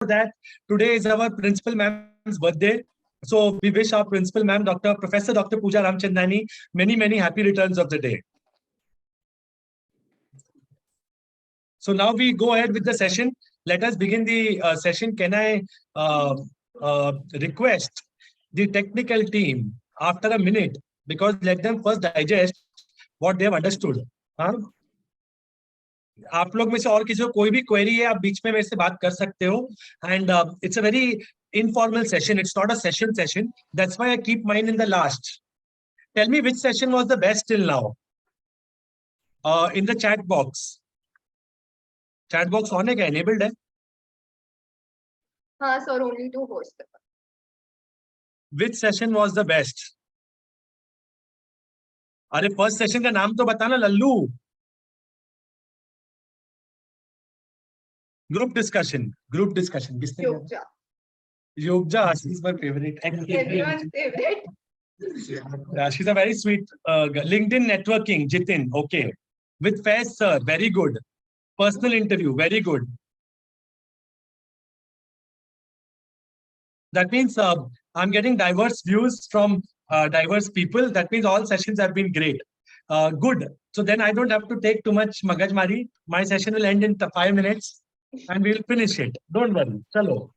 that, today is our principal ma'am's birthday. So we wish our principal ma'am, Professor Dr. Pooja Ramchandani, many happy returns of the day. So now we go ahead with the session. Let us begin the session. Can I request the technical team after a minute, because let them first digest what they have understood. आप लोग में से और किसी को कोई भी query है, आप बीच में मेरे से बात कर सकते हो. And it's a very informal session. It's not a session. That's why I keep mine in the last. Tell me which session was the best till now. In the chat box. Chat box on है क्या? Enabled है? हाँ sir, only to host. Which session was the best? अरे first session का नाम तो बताना Lallu. Group discussion. किसने? Yogja, she's my favorite. Everyone's favorite. Yeah, she's a very sweet. LinkedIn networking, Jitin. Okay. With Faiz sir, very good. Personal interview, very good. That means I'm getting diverse views from diverse people. That means all sessions have been great. Good. So then I don't have to take too much magajmari. My session will end in 5 minutes and we'll finish it. Don't worry. Chalo.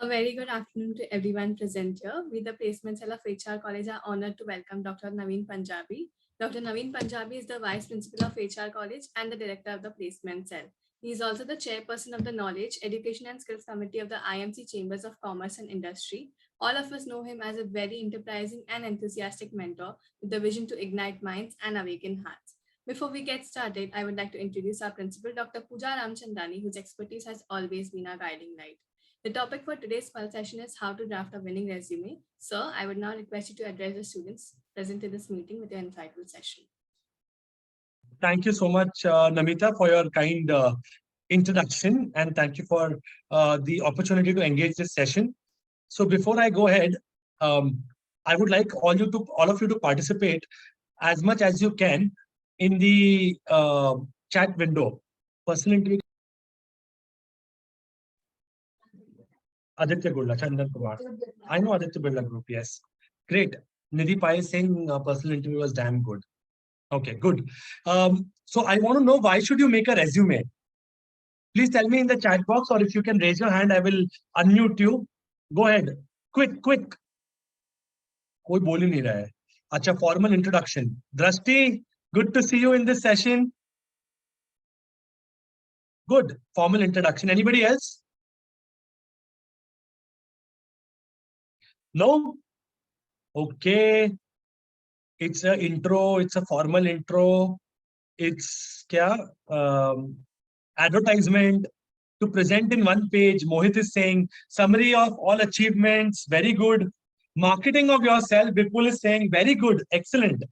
A very good afternoon to everyone present here. We, the Placement Cell of HR College, are honored to welcome Dr. Navin Punjabi. Dr. Navin Punjabi is the Vice Principal of HR College and the Director of the Placement Cell. He is also the Chairperson of the Knowledge, Education and Skills Committee of the IMC Chambers of Commerce and Industry. All of us know him as a very enterprising and enthusiastic mentor with the vision to ignite minds and awaken hearts. Before we get started, I would like to introduce our principal, Dr. Pooja Ramchandani, whose expertise has always been our guiding light. The topic for today's pulse session is how to draft a winning resume. Sir, I would now request you to address the students present in this meeting with your insightful session. Thank you so much, Namita, for your kind introduction, and thank you for the opportunity to engage this session. So before I go ahead, I would like all of you to participate as much as you can in the chat window. Personal interview. Aditya Gulda, Chandan Kumar. I know Aditya Gulda group, yes. Great. Nidhi Pai is saying personal interview was damn good. Okay, good. So I want to know, why should you make a resume? Please tell me in the chat box, or if you can raise your hand, I will unmute you. Go ahead. Quick. कोई बोल ही नहीं रहा है. अच्छा, formal introduction. Drashti, good to see you in this session. Good. Formal introduction. Anybody else? No? Okay. It's an intro. It's a formal intro. It's advertisement to present in one page. Mohit is saying summary of all achievements. Very good. Marketing of yourself. Vipul is saying very good. Excellent.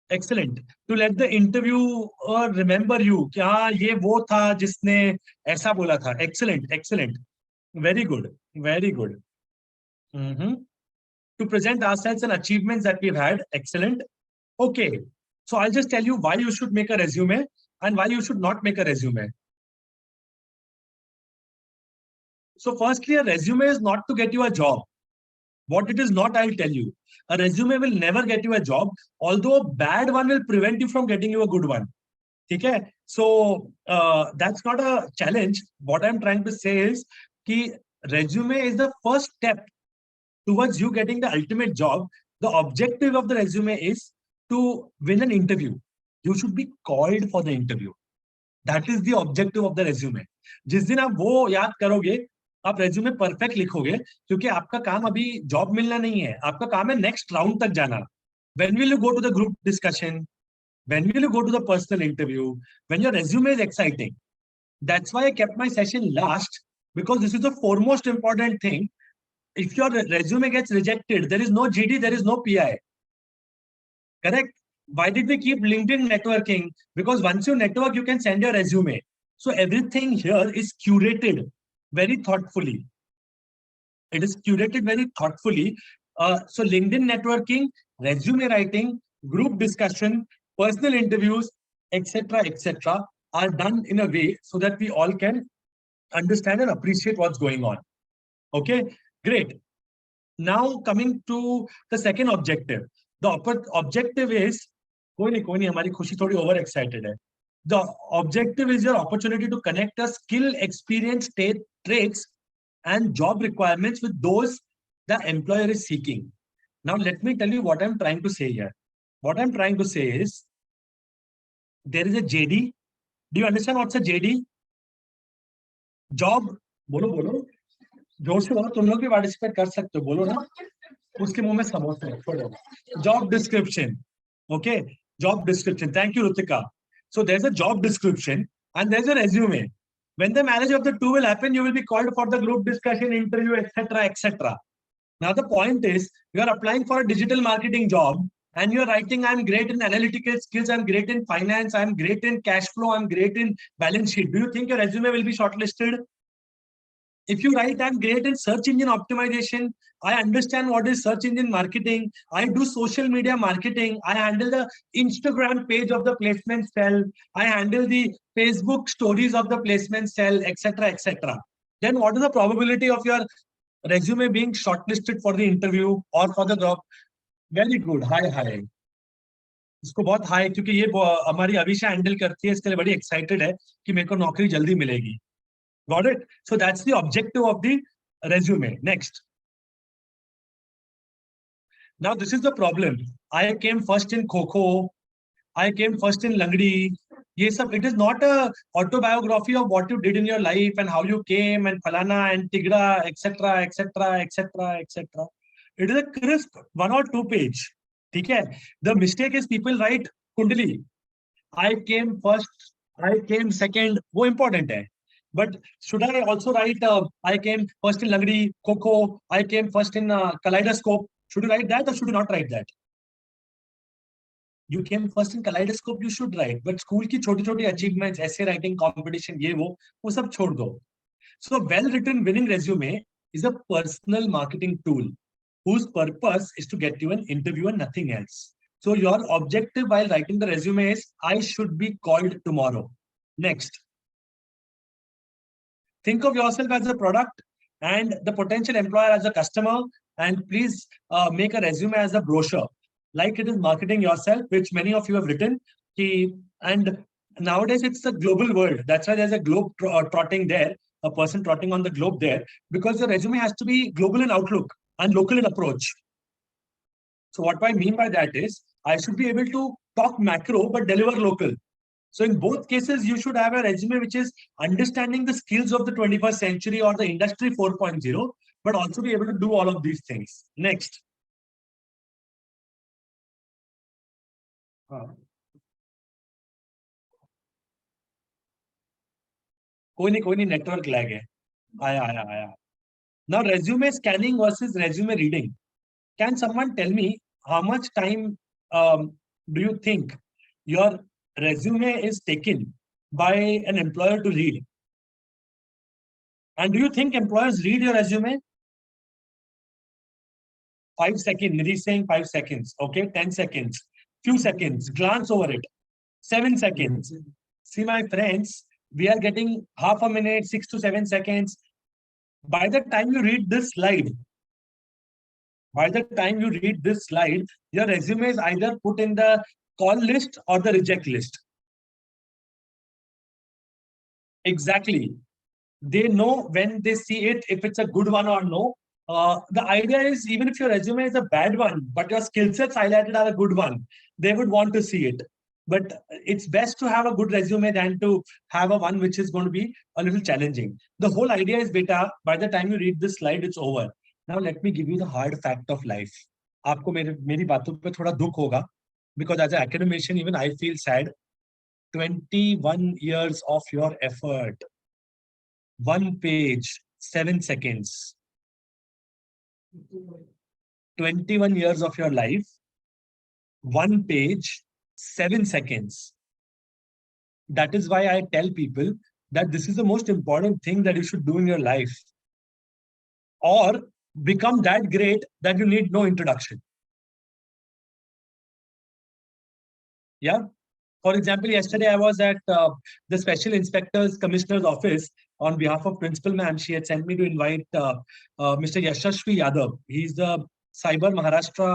To let the interviewer remember you. क्या ये वो था जिसने ऐसा बोला था. Excellent. Very good. To present ourselves and achievements that we've had. Excellent. Okay. So I'll just tell you why you should make a resume and why you should not make a resume. So firstly, a resume is not to get you a job. What it is not, I'll tell you. A resume will never get you a job, although a bad one will prevent you from getting you a good one. Okay? So that's not a challenge. What I'm trying to say is that resume is the first step towards you getting the ultimate job. The objective of the resume is to win an interview. You should be called for the interview. That is the objective of the resume. जिस दिन आप वो याद करोगे, आप resume perfect लिखोगे, क्योंकि आपका काम अभी job मिलना नहीं है, आपका काम है next round तक जाना. When will you go to the group discussion? When will you go to the personal interview? When your resume is exciting. That's why I kept my session last, because this is the foremost important thing. If your resume gets rejected, there is no GD, there is no PI. Correct? Why did we keep LinkedIn networking? Because once you network, you can send your resume. So everything here is curated very thoughtfully. It is curated very thoughtfully. So LinkedIn networking, resume writing, group discussion, personal interviews, etc., are done in a way so that we all can understand and appreciate what's going on. Okay, great. Now coming to the second objective. The objective is, कोई नहीं, हमारी खुशी थोड़ी over excited है. The objective is your opportunity to connect a skill, experience, traits, and job requirements with those the employer is seeking. Now, let me tell you what I'm trying to say here. What I'm trying to say is, there is a JD. Do you understand what's a JD? Job. बोलो. जोर से बोलो, तुम लोग भी participate कर सकते हो, बोलो ना. उसके मुंह में समोसा है, छोड़ो. Job description. Okay. Job description. Thank you, Rutika. So there's a job description and there's a resume. When the marriage of the two will happen, you will be called for the group discussion, interview, etc., etc. Now the point is, you are applying for a digital marketing job and you're writing, I'm great in analytical skills, I'm great in finance, I'm great in cash flow, I'm great in balance sheet. Do you think your resume will be shortlisted? If you write, I'm great in search engine optimization, I understand what is search engine marketing, I do social media marketing, I handle the Instagram page of the placement cell, I handle the Facebook stories of the placement cell, etc., etc. Then what is the probability of your resume being shortlisted for the interview or for the job? Very good. High. इसको बहुत high, क्योंकि ये हमारी Abhisha handle करती है, इसके लिए बड़ी एक्साइटेड है कि मेरे को नौकरी जल्दी मिलेगी. Got it? So that's the objective of the resume. Next. Now this is the problem. I came first in Kho-Kho. I came first in Langdi. Yes, it is not a autobiography of what you did in your life and how you came and Falana and Tigra, etc., etc., etc., etc. It is a crisp 1 or 2 page. Okay? The mistake is people write Kundali. I came first. I came second. वो important है. But should I also write, I came first in Langdi, Kho-Kho, I came first in Kaleidoscope? Should you write that or should you not write that? You came first in Kaleidoscope, you should write. But school की छोटी-छोटी achievements, essay writing competition, ये वो सब छोड़ दो. So well-written winning resume is a personal marketing tool whose purpose is to get you an interview and nothing else. So your objective while writing the resume is, I should be called tomorrow. Next. Think of yourself as a product and the potential employer as a customer, and please make a resume as a brochure, like it is marketing yourself, which many of you have written. And nowadays it's a global world. That's why there's a globe trotting there, a person trotting on the globe there, because the resume has to be global in outlook and local in approach. So what I mean by that is, I should be able to talk macro but deliver local. So in both cases, you should have a resume which is understanding the skills of the 21st century or the industry 4.0, but also be able to do all of these things. Next. कोई नहीं network lag है. आया. Now resume scanning versus resume reading. Can someone tell me how much time do you think your resume is taken by an employer to read? And do you think employers read your resume? 5 seconds. Nidhi saying 5 seconds. Okay, 10 seconds. Few seconds. Glance over it. 7 seconds. See, my friends, we are getting half a minute, 6 to 7 seconds. By the time you read this slide, your resume is either put in the call list or the reject list. Exactly. They know when they see it, if it's a good one or no. The idea is, even if your resume is a bad one, but your skill sets highlighted are a good one, they would want to see it. But it's best to have a good resume than to have a one which is going to be a little challenging. The whole idea is, beta, by the time you read this slide, it's over. Now let me give you the hard fact of life. आपको मेरी बातों पे थोड़ा दुख होगा, because as an academician, even I feel sad. 21 years of your effort. 1 page, 7 seconds. 21 years of your life, 1 page, 7 seconds. That is why I tell people that this is the most important thing that you should do in your life. Or become that great that you need no introduction. Yeah. For example, yesterday I was at the Special Inspector's Commissioner's office on behalf of Principal Ma'am. She had sent me to invite Mr. Yashashvi Yadav. He's the Cyber Maharashtra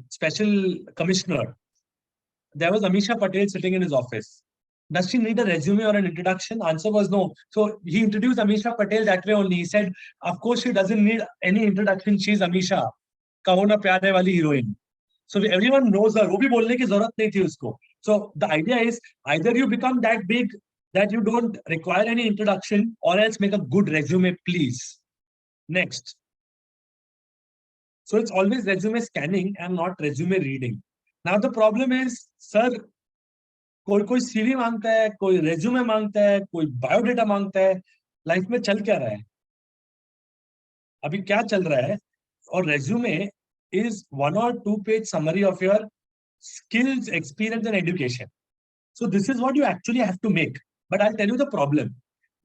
Special Commissioner. There was Amisha Patel sitting in his office. Does she need a resume or an introduction? Answer was no. So he introduced Amisha Patel that way only. He said, of course, she doesn't need any introduction. She's Amisha. Kaho na pyar hai wali heroine. So everyone knows her. वो भी बोलने की जरूरत नहीं थी उसको. So the idea is either you become that big that you don't require any introduction, or else make a good resume, please. Next. So it's always resume scanning and not resume reading. Now the problem is, sir, कोई CV मांगता है, कोई resume मांगता है, कोई biodata मांगता है, life में चल क्या रहा है? अभी क्या चल रहा है? और resume is 1 or 2 page summary of your skills, experience, and education. So this is what you actually have to make. But I'll tell you the problem.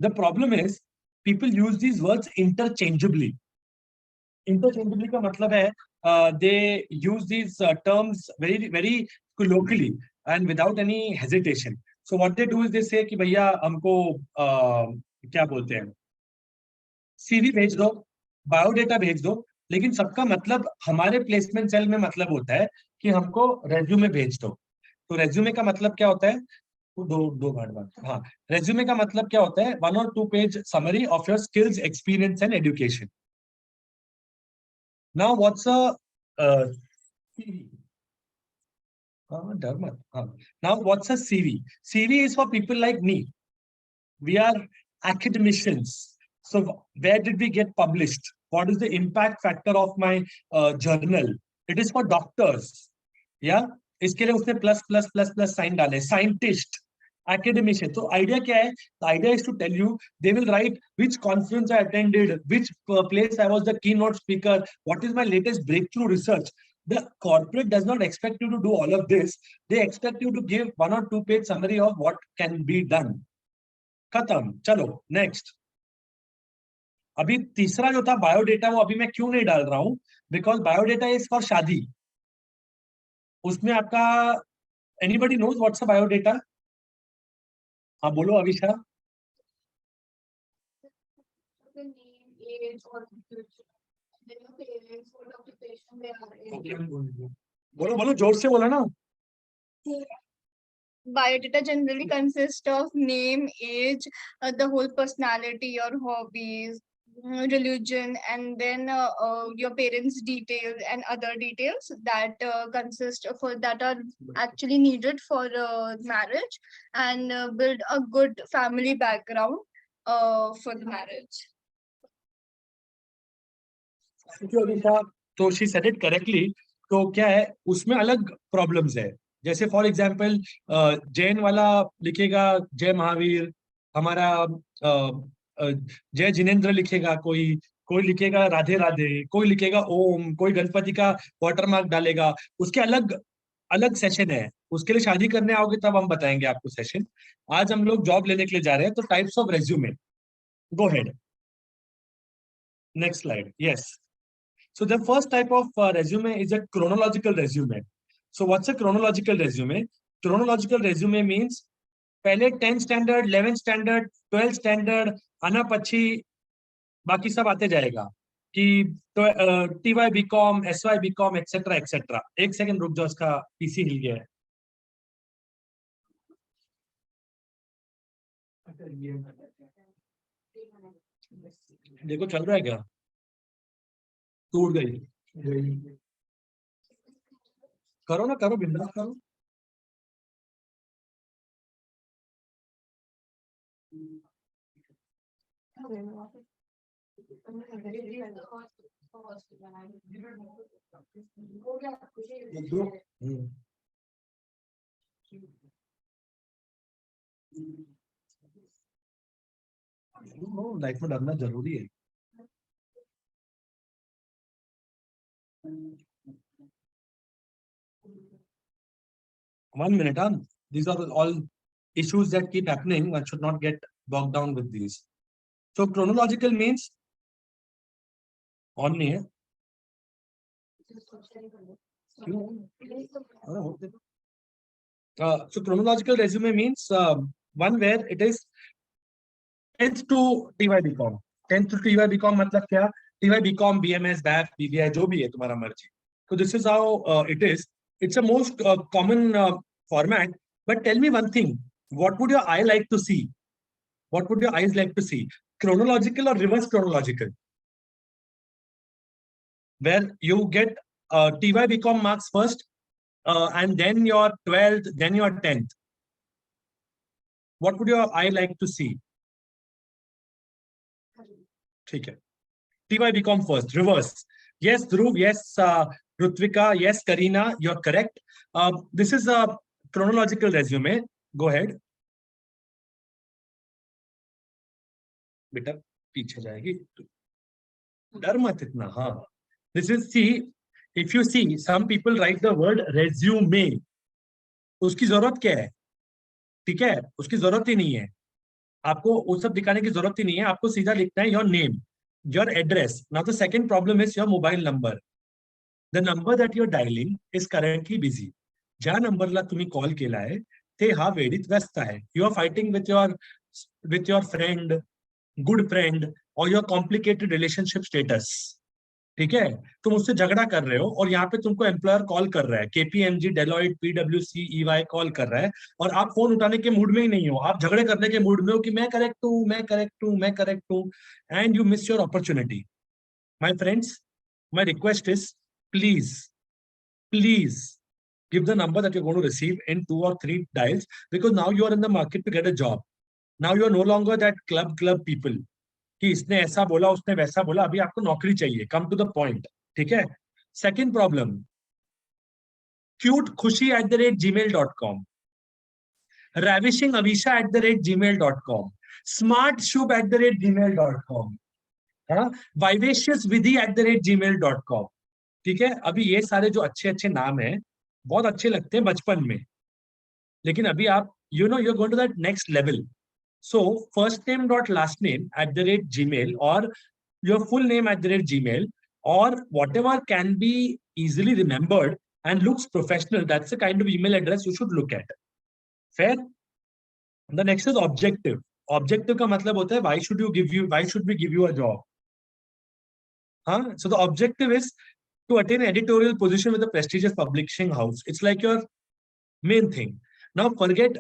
The problem is people use these words interchangeably. Interchangeably का मतलब है they use these terms very colloquially and without any hesitation. So what they do is they say कि भैया हमको क्या बोलते हैं, CV भेज दो, बायोडेटा भेज दो, लेकिन सबका मतलब हमारे प्लेसमेंट सेल में मतलब होता है कि हमको रेज्यूमे भेज दो. तो रेज्यूमे का मतलब क्या होता है? दो बार हाँ, रेज्यूमे का मतलब क्या होता है? 1 or 2 page summary of your skills, experience, and education. Now, what's a CV? Now, what's a CV? CV is for people like me. We are academicians. So, where did we get published? What is the impact factor of my journal? It is for doctors. Yeah. इसके लिए उसने plus sign डाले. Scientist, academician. So idea क्या है? The idea is to tell you, they will write which conference I attended, which place I was the keynote speaker, what is my latest breakthrough research. The corporate does not expect you to do all of this. They expect you to give 1 or 2 page summary of what can be done. खत्म. चलो next. अभी तीसरा जो था biodata, वो अभी मैं क्यों नहीं डाल रहा हूं? Because biodata is for शादी. उसमें आपका anybody knows what's a biodata? हाँ बोलो Avisha. The name, age, or then your parents, what occupation they are in. बोलो जोर से बोला ना. Biodata generally consists of name, age, the whole personality, your hobbies, religion, and then your parents' details and other details that that are actually needed for marriage and build a good family background for the marriage. तो she said it correctly. तो क्या है उसमें अलग problems है. जैसे for example Jain वाला लिखेगा जय महावीर, हमारा जय जिनेंद्र लिखेगा, कोई लिखेगा राधे राधे, कोई लिखेगा ओम, कोई गणपति का वाटरमार्क डालेगा. उसके अलग अलग सेशन है. उसके लिए शादी करने आओगे तब हम बताएंगे आपको सेशन. आज हम लोग जॉब लेने के लिए जा रहे हैं. तो types of resume. Go head. Next slide. Yes. So the first type of resume is a chronological resume. So what's a chronological resume? Chronological resume means पहले 10th standard, 11th standard, 12th standard, आना पच्छी बाकी सब आते जाएगा कि तो TY BCom, SY BCom, etc. etc. एक second रुक जाओ, उसका पीसी हिल गया है. देखो चल रहा है क्या? टूट गई. करो ना, करो बिंदास करो. लाइफ में डरना जरूरी है. One minute. These are all issues that keep happening. One should not get bogged down with these. So chronological means on here. So chronological resume means one where it is 10th to TY BCom 10th to TY BCom मतलब क्या TY BCom BMS BAF BBI जो भी है तुम्हारा मर्जी. So this is how it is. It's a most common format. But tell me one thing, what would your eye like to see? What would your eyes like to see? Chronological or reverse chronological? Where you get TY BCom marks first, and then your 12th, then your 10th. What would your eye like to see? ठीक है. TY BCom first, reverse. Yes, Dhruv. Yes, Rutvika. Yes, Karina. You're correct. This is a chronological resume. Go ahead. बेटा पीछे जाएगी. डर मत इतना. हाँ. This is, see, if you see, some people write the word resume. उसकी जरूरत क्या है? ठीक है, उसकी जरूरत ही नहीं है. आपको वो सब दिखाने की जरूरत ही नहीं है. आपको सीधा लिखना है your name, your address. Now the second problem is your mobile number. The number that you're dialing is currently busy. ज्या नंबरला तुम्ही कॉल केलाय ते हा वेळीत व्यस्त आहे. You are fighting with your friend, good friend, or your complicated relationship status. ठीक है, तुम उससे झगड़ा कर रहे हो और यहाँ पे तुमको एम्प्लॉयर कॉल कर रहा है, KPMG, Deloitte, PwC, EY call कर रहा है और आप फोन उठाने के मूड में ही नहीं हो. आप झगड़े करने के मूड में हो कि मैं करेक्ट हूँ, मैं करेक्ट हूँ, मैं करेक्ट हूँ, and you miss your opportunity. My friends, my request is please give the number that you're going to receive in 2 or 3 dials, because now you are in the market to get a job. Now you are no longer that club people कि इसने ऐसा बोला, उसने वैसा बोला. अभी आपको नौकरी चाहिए. Come to the point. ठीक है. Second problem, cutekhushi@gmail.com, ravishingAvisha@gmail.com, smartshub@gmail.com, हाँ, vivaciousvidhi@gmail.com. ठीक है. अभी ये सारे जो अच्छे अच्छे नाम हैं बहुत अच्छे लगते हैं बचपन में, लेकिन अभी आप you're going to that next level. So first name dot last name @gmail, or your full name @gmail, or whatever can be easily remembered and looks professional. That's the kind of email address you should look at. Fair. The next is objective. Objective का मतलब होता है why should we give you a job? Huh? So the objective is to attain an editorial position with a prestigious publishing house. It's like your main thing. Now forget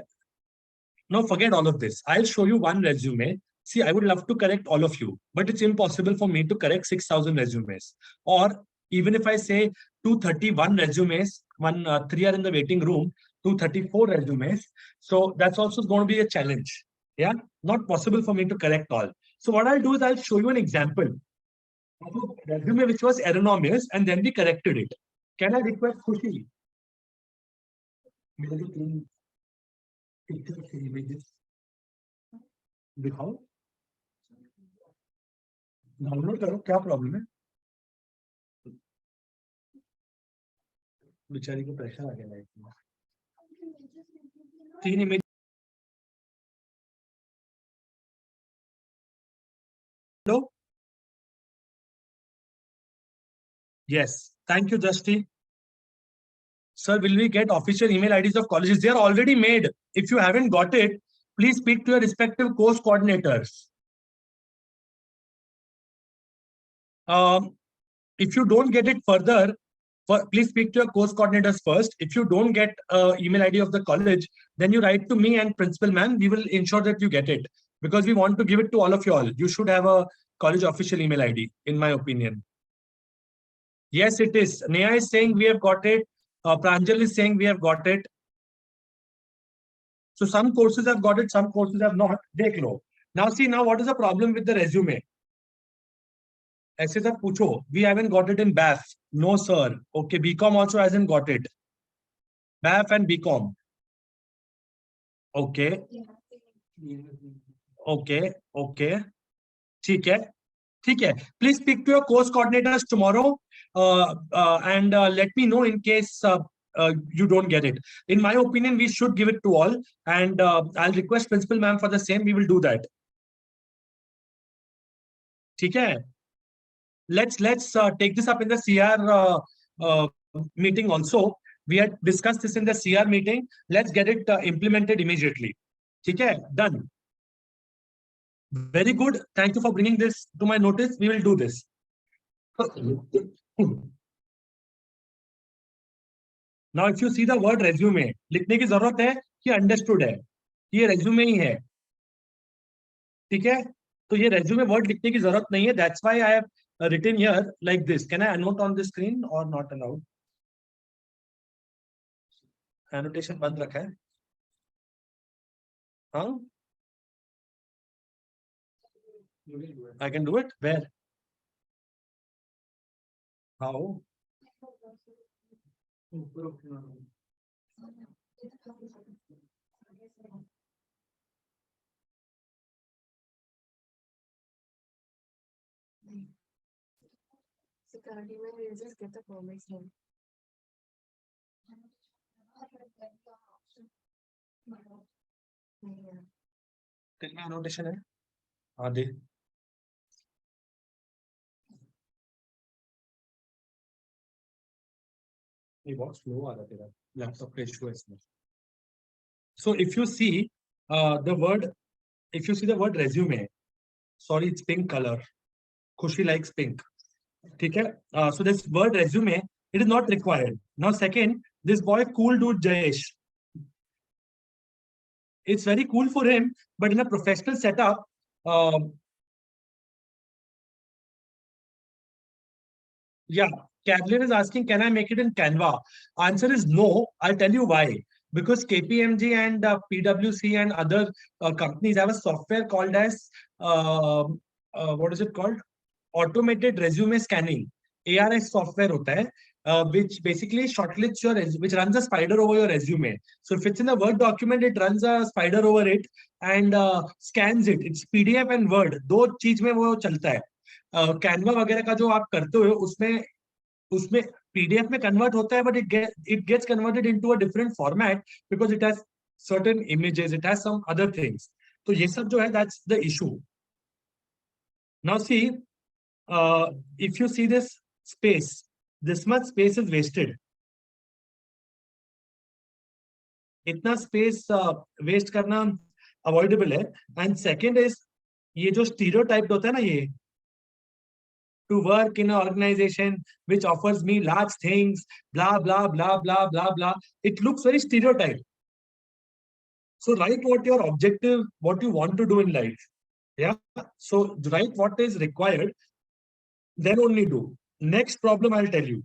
all of this. I'll show you one resume. See, I would love to correct all of you, but it's impossible for me to correct 6,000 resumes. Or even if I say 231 resumes, 3 are in the waiting room, 234 resumes. So that's also going to be a challenge. Yeah, not possible for me to correct all. So what I'll do is I'll show you an example of a resume which was erroneous and then we corrected it. Can I request Khushi? Pictures and images दिखाओ, download करो. क्या problem है? बेचारी को pressure आ गया life में. 3 image. Hello. Yes, thank you, Justy. Sir, will we get official email IDs of colleges? They are already made. If you haven't got it, please speak to your respective course coordinators. If you don't get it further, please speak to your course coordinators first. If you don't get email ID of the college, then you write to me and principal ma'am. We will ensure that you get it, because we want to give it to all of you all. You should have a college official email ID, in my opinion. Yes, it is. Neha is saying we have got it. Pranjal is saying we have got it. So some courses have got it, some courses have not. Dekh lo. Now see, now what is the problem with the resume? ऐसे सब पूछो. We haven't got it in BAF. No sir. Okay, BCom also hasn't got it. BAF and BCom. Okay. Okay. Okay. ठीक है. ठीक है. Please speak to your course coordinators tomorrow and let me know in case you don't get it. In my opinion, we should give it to all, and I'll request principal ma'am for the same. We will do that. ठीक है. Let's take this up in the CR meeting also. We had discussed this in the CR meeting. Let's get it implemented immediately. ठीक है. Done. Very good. Thank you for bringing this to my notice. We will do this. Now, if you see the word resume, लिखने की जरूरत है कि understood है, ये resume ही है, ठीक है? तो ये resume word लिखने की जरूरत नहीं है. That's why I have written here like this. Can I annotate on the screen or not allowed? Annotation बंद रखा है. हाँ? I can do it. Where? How? Security will just get the permits now. कितना annotation है? हाँ दे. ये बहुत slow आ रहा है तेरा. Laptop पे issue है इसमें. So if you see the word, if you see the word resume, sorry, it's pink color. Khushi likes pink. ठीक है? So this word resume, it is not required. Now second, this boy cool dude Jayesh. It's very cool for him, but in a professional setup, yeah, Cavalier is asking, can I make it in Canva? Answer is no. I'll tell you why. Because KPMG and PwC and other companies have a software called as, what is it called? Automated resume scanning. ARS software hota hai, which basically shortlists your resume, which runs a spider over your resume. So if it's in a Word document, it runs a spider over it and scans it. It's PDF and Word. दो चीज में वो चलता है. Canva वगैरह का जो आप करते हो उसमें उसमें पीडीएफ में कन्वर्ट होता है, but it gets converted into a different format because it has certain images, it has some other things. तो ये सब जो है that's the issue. Now see, if you see this space, this much space is wasted. इतना space waste करना avoidable है. And second is, ये जो स्टीरियोटाइप होता है ना, ये to work in an organization which offers me large things, blah, blah, blah, blah, blah, blah. It looks very stereotype. So write what your objective, what you want to do in life. Yeah. So write what is required, then only do. Next problem I'll tell you.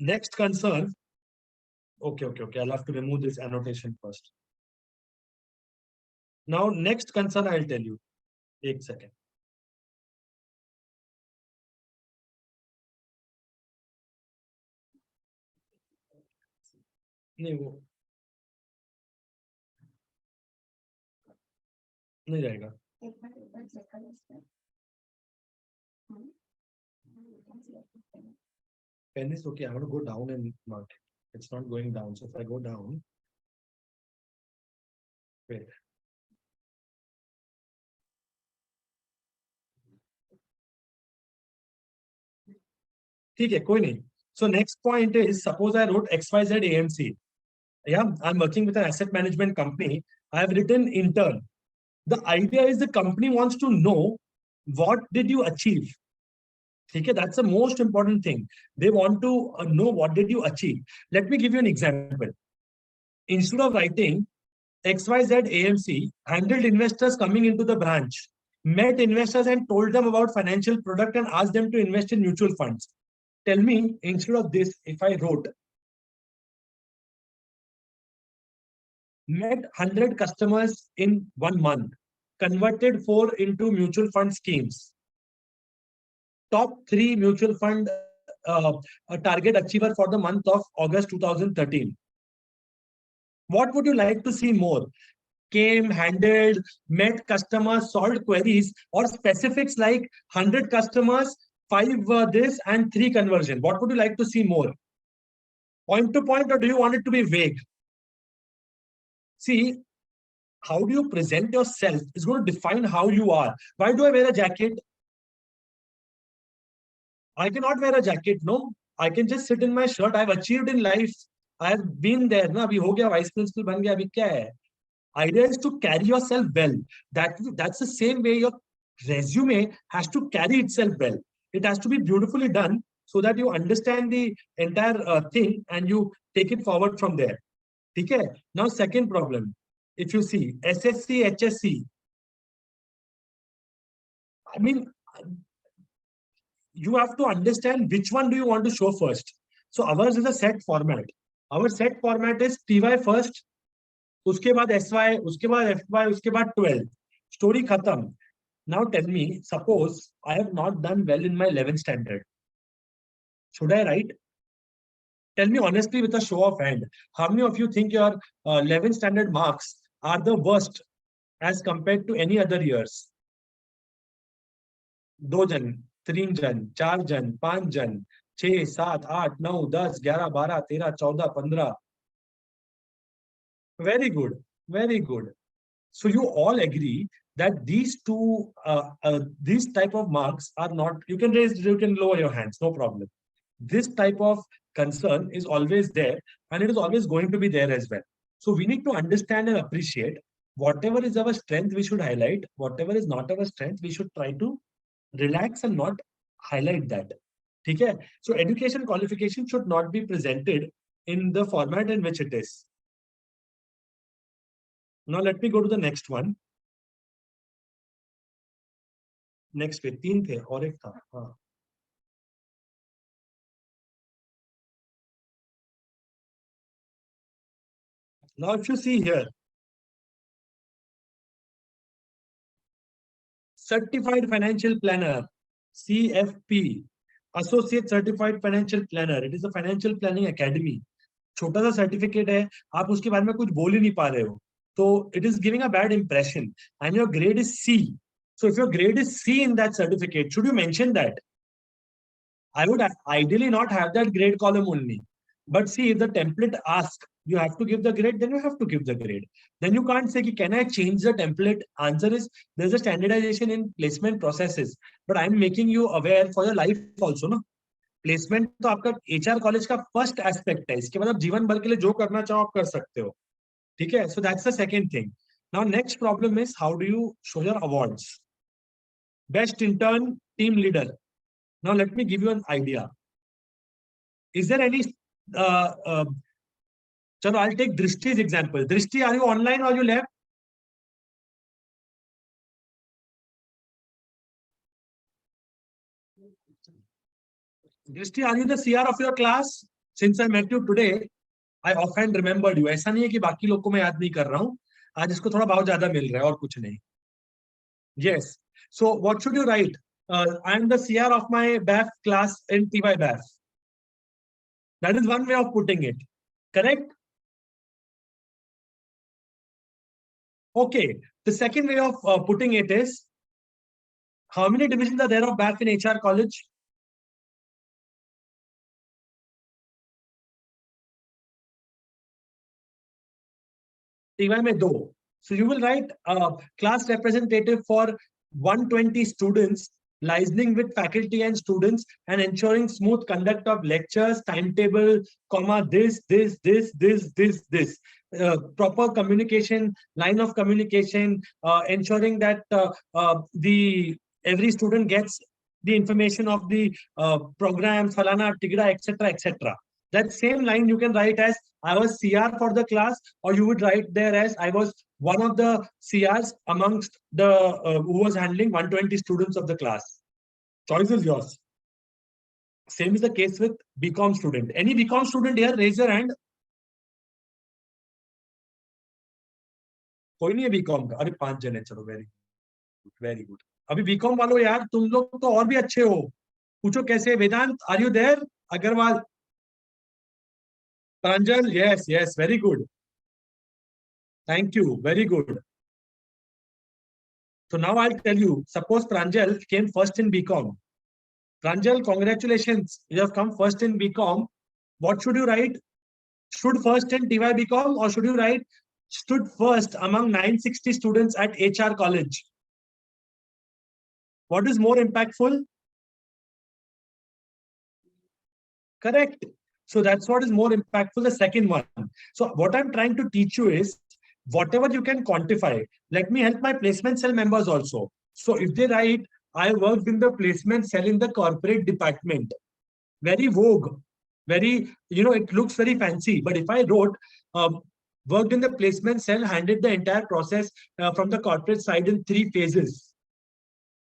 Next concern. Okay. I'll have to remove this annotation first. Now, next concern I'll tell you. 1 second. नहीं वो नहीं रहेगा. Pen is okay. I want to go down and mark it. It's not going down. So if I go down, wait. ठीक है, कोई नहीं. So next point is, suppose I wrote XYZ AMC. Yeah, I'm working with an asset management company. I have written intern. The idea is the company wants to know what did you achieve. Okay, that's the most important thing. They want to know what did you achieve. Let me give you an example. Instead of writing XYZ AMC handled investors coming into the branch, met investors and told them about financial product and asked them to invest in mutual funds. Tell me, instead of this, if I wrote met 100 customers in 1 month, converted 4 into mutual fund schemes, top 3 mutual fund target achiever for the month of August 2013. What would you like to see more? Came, handled, met customers, solved queries, or specifics like 100 customers, 5 this and 3 conversion. What would you like to see more? Point to point, or do you want it to be vague? See, how do you present yourself is going to define how you are. Why do I wear a jacket? I cannot wear a jacket, no. I can just sit in my shirt. I've achieved in life. I have been there. Na, abhi ho gaya, vice principal ban gaya, abhi kya hai? Idea is to carry yourself well. That's the same way your resume has to carry itself well. It has to be beautifully done so that you understand the entire thing and you take it forward from there. Okay. Now, second problem. If you see SSC, HSC, I mean, you have to understand which one do you want to show first. So ours is a set format. Our set format is TY first, उसके बाद SY, उसके बाद FY, उसके बाद 12. Story khatam. Now tell me, suppose I have not done well in my 11th standard. Should I write? Tell me honestly with a show of hand, how many of you think your 11th standard marks are the worst as compared to any other years? 2 जन, 3 जन, 4 जन, 5 जन, 6, 7, 8, 9, 10, 11, 12, 13, 14, 15. Very good. Very good. So you all agree that these these type of marks are not, you can lower your hands, no problem. This type of concern is always there and it is always going to be there as well. So we need to understand and appreciate whatever is our strength, we should highlight. Whatever is not our strength, we should try to relax and not highlight that. Okay? So education qualification should not be presented in the format in which it is. Now let me go to the next one. Next पे 3 थे और एक था. हाँ. Now if you see here, Certified Financial Planner, CFP, Associate Certified Financial Planner. It is a Financial Planning Academy. छोटा सा certificate है, आप उसके बारे में कुछ बोल ही नहीं पा रहे हो, तो it is giving a bad impression. And your grade is C. So if your grade is C in that certificate, should you mention that? I would ideally not have that grade column only. But see, if the template asks, you have to give the grade, then you have to give the grade. Then you can't say, can I change the template? Answer is, there's a standardization in placement processes. But I'm making you aware for your life also, no? Placement तो आपका HR college का first aspect है, इसके बाद आप जीवन भर के लिए जो करना चाहो आप कर सकते हो. ठीक है. So that's the second thing. Now next problem is how do you show your awards. Best intern, team leader. Now let me give you an idea. Is there any चलो I will take Drishti's example. Drishti, are you online or you left? Drishti, are you the CR of your class? Since I met you today, I often remembered you. ऐसा नहीं है कि बाकी लोग को मैं याद नहीं कर रहा हूँ. आज इसको थोड़ा बहुत ज्यादा मिल रहा है और कुछ नहीं. Yes. So what should you write? I am the CR of my BAF class in TY BAF. That is one way of putting it. Correct? Okay. The second way of putting it is, how many divisions are there of BAF in HR college? TY में 2. So you will write class representative for 120 students, liaising with faculty and students and ensuring smooth conduct of lectures, timetable, comma, this. Proper communication, line of communication, ensuring that every student gets the information of the program, falana, tigra, etc., etc. That same line you can write as I was CR for the class, or you would write there as I was one of the CRs amongst the who was handling 120 students of the class. Choice is yours. Same is the case with BCom student. Any BCom student here, raise your hand. कोई नहीं है BCom का. अरे 5 जन है. चलो very good. अभी BCom वालों यार, तुम लोग तो और भी अच्छे हो. पूछो कैसे. Vedant, are you there? Agrawal, Pranjal, yes, very good. Thank you, very good. So now I'll tell you, suppose Pranjal came first in BCom. Pranjal, congratulations, you have come first in BCom. What should you write? Stood first in TY BCom, or should you write stood first among 960 students at HR college? What is more impactful? Correct. So that's what is more impactful, the second one. So what I'm trying to teach you is whatever you can quantify. Let me help my placement cell members also. So if they write, I worked in the placement cell in the corporate department, very vogue, very, it looks very fancy. But if I wrote, worked in the placement cell, handled the entire process from the corporate side in 3 phases,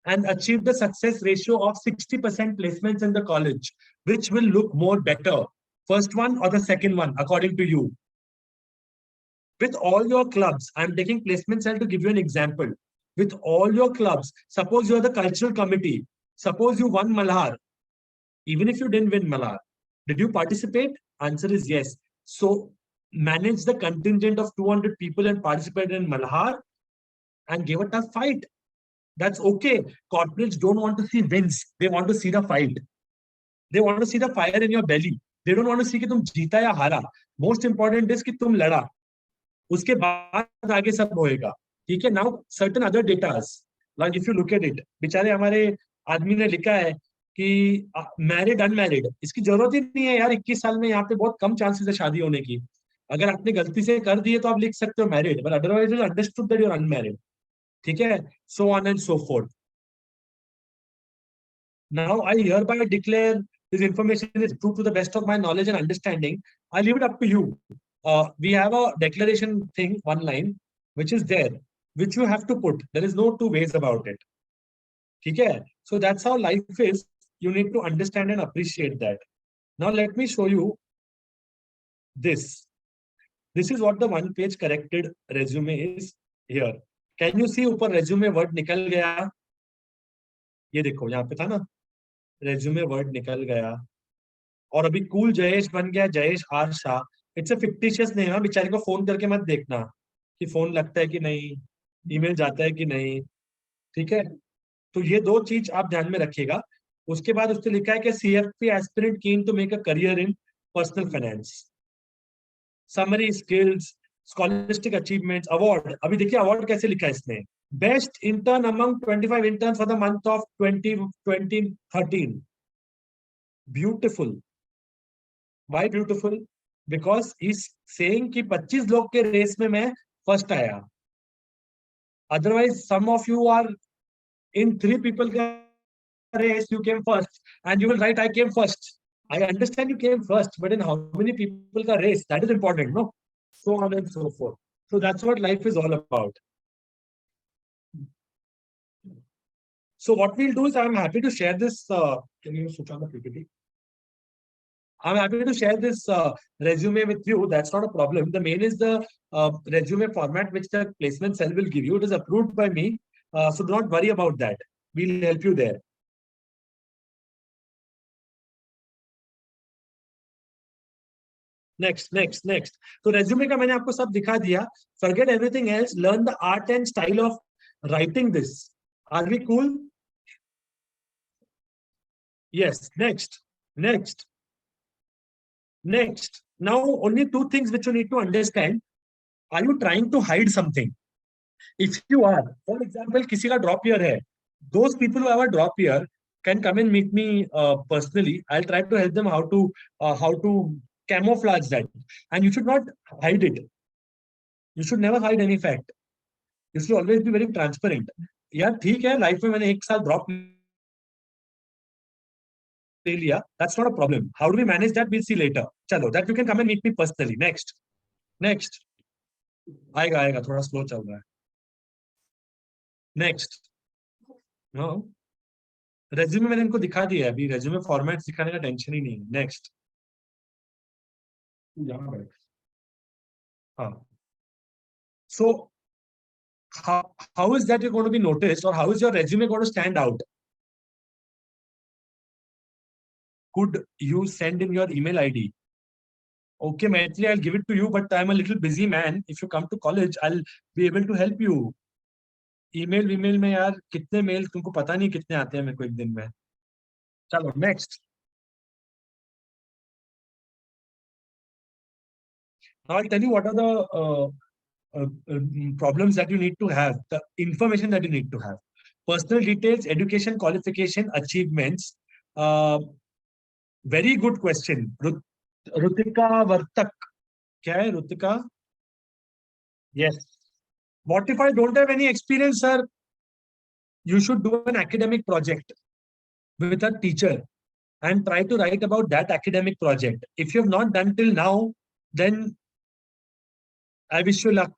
and achieved a success ratio of 60% placements in the college, which will look more better? First one or the second one, according to you? With all your clubs, I'm taking placement cell to give you an example. With all your clubs, suppose you're the cultural committee, suppose you won Malhar, even if you didn't win Malhar, did you participate? Answer is yes. So manage the contingent of 200 people and participate in Malhar and give a tough fight. That's okay. Corporates don't want to see wins. They want to see the fight. They want to see the fire in your belly. They don't want to see कि तुम जीता या हारा. Most important is कि तुम लड़ा. उसके बाद आगे सब होएगा. ठीक है? Now certain other datas, like if you look at it, बेचारे हमारे आदमी ने लिखा है कि मैरिड अनमैरिड, इसकी जरूरत ही नहीं है यार. 21 साल में यहाँ पे बहुत कम चांसेस है शादी होने की. अगर आपने गलती से कर दिए तो आप लिख सकते हो married, but otherwise is understood that you are unmarried. ठीक है? So on and so forth. Now I hereby declare this information is true to the best of my knowledge and understanding. I leave it up to you. We have a declaration thing, one line, which is there, which you have to put. There is no two ways about it. Okay? So that's how life is. You need to understand and appreciate that. Now let me show you this. This is what the one-page corrected resume is here. Can you see ऊपर resume word निकल गया? ये देखो यहाँ पे था ना, resume word निकल गया. और अभी कूल जयेश बन गया Jayesh R Shah. It's a fictitious name है. बेचारे को फोन करके मत देखना कि फोन लगता है कि नहीं, ईमेल जाता है कि नहीं. ठीक है? तो ये 2 चीज आप ध्यान में रखिएगा. उसके बाद उसने लिखा है कि CFP aspirant keen to make a career in personal finance. Summary skills, scholastic achievements, award. अभी देखिए अवार्ड कैसे लिखा है इसने. Best intern among 25 intern for the month of 2013. Beautiful. Why beautiful? Because he's saying कि 25 लोग के रेस में मैं फर्स्ट आया. Otherwise, some of you are in 3 people का race, you came first, and you will write I came first. I understand you came first, but in how many people का race, that is important, no? So on and so forth. So that's what life is all about. So what we'll do is I'm happy to share this. Can you switch on the PPT? I'm happy to share this resume with you. That's not a problem. The main is the resume format which the placement cell will give you. It is approved by me. So do not worry about that. We'll help you there. Next. So resume का मैंने आपको सब दिखा दिया. Forget everything else. Learn the art and style of writing this. Are we cool? Yes. Next. Now, only 2 things which you need to understand. Are you trying to hide something? If you are, for example, किसी का drop year है, those people who have a drop year can come and meet me personally. I'll try to help them how to camouflage that. And you should not hide it. You should never hide any fact. You should always be very transparent. यार ठीक है, life में मैंने 1 साल drop ले लिया. That's not a problem. How do we manage that? We'll see later. चलो, that you can come and meet me personally. Next. आएगा, थोड़ा slow चल रहा है. Next. No. रेज्यूमे मैंने इनको दिखा दिया है. अभी रेज्यूमे फॉर्मेट दिखाने का टेंशन ही नहीं है. नेक्स्ट. हाँ. So how is that you're going to be noticed, or how is your resume going to stand out? Could you send in your email ID? Okay, Maitri, I'll give it to you, but I'm a little busy man. If you come to college, I'll be able to help you. Email में यार कितने mail तुमको पता नहीं कितने आते हैं मेरे को एक दिन में. चलो next. Now I'll tell you what are the problems that you need to have, the information that you need to have. Personal details, education, qualification, achievements. Very good question. Rutika Vartak. क्या है Rutika? Yes. What if I don't have any experience, sir? You should do an academic project with a teacher and try to write about that academic project. If you have not done till now, then I wish you luck.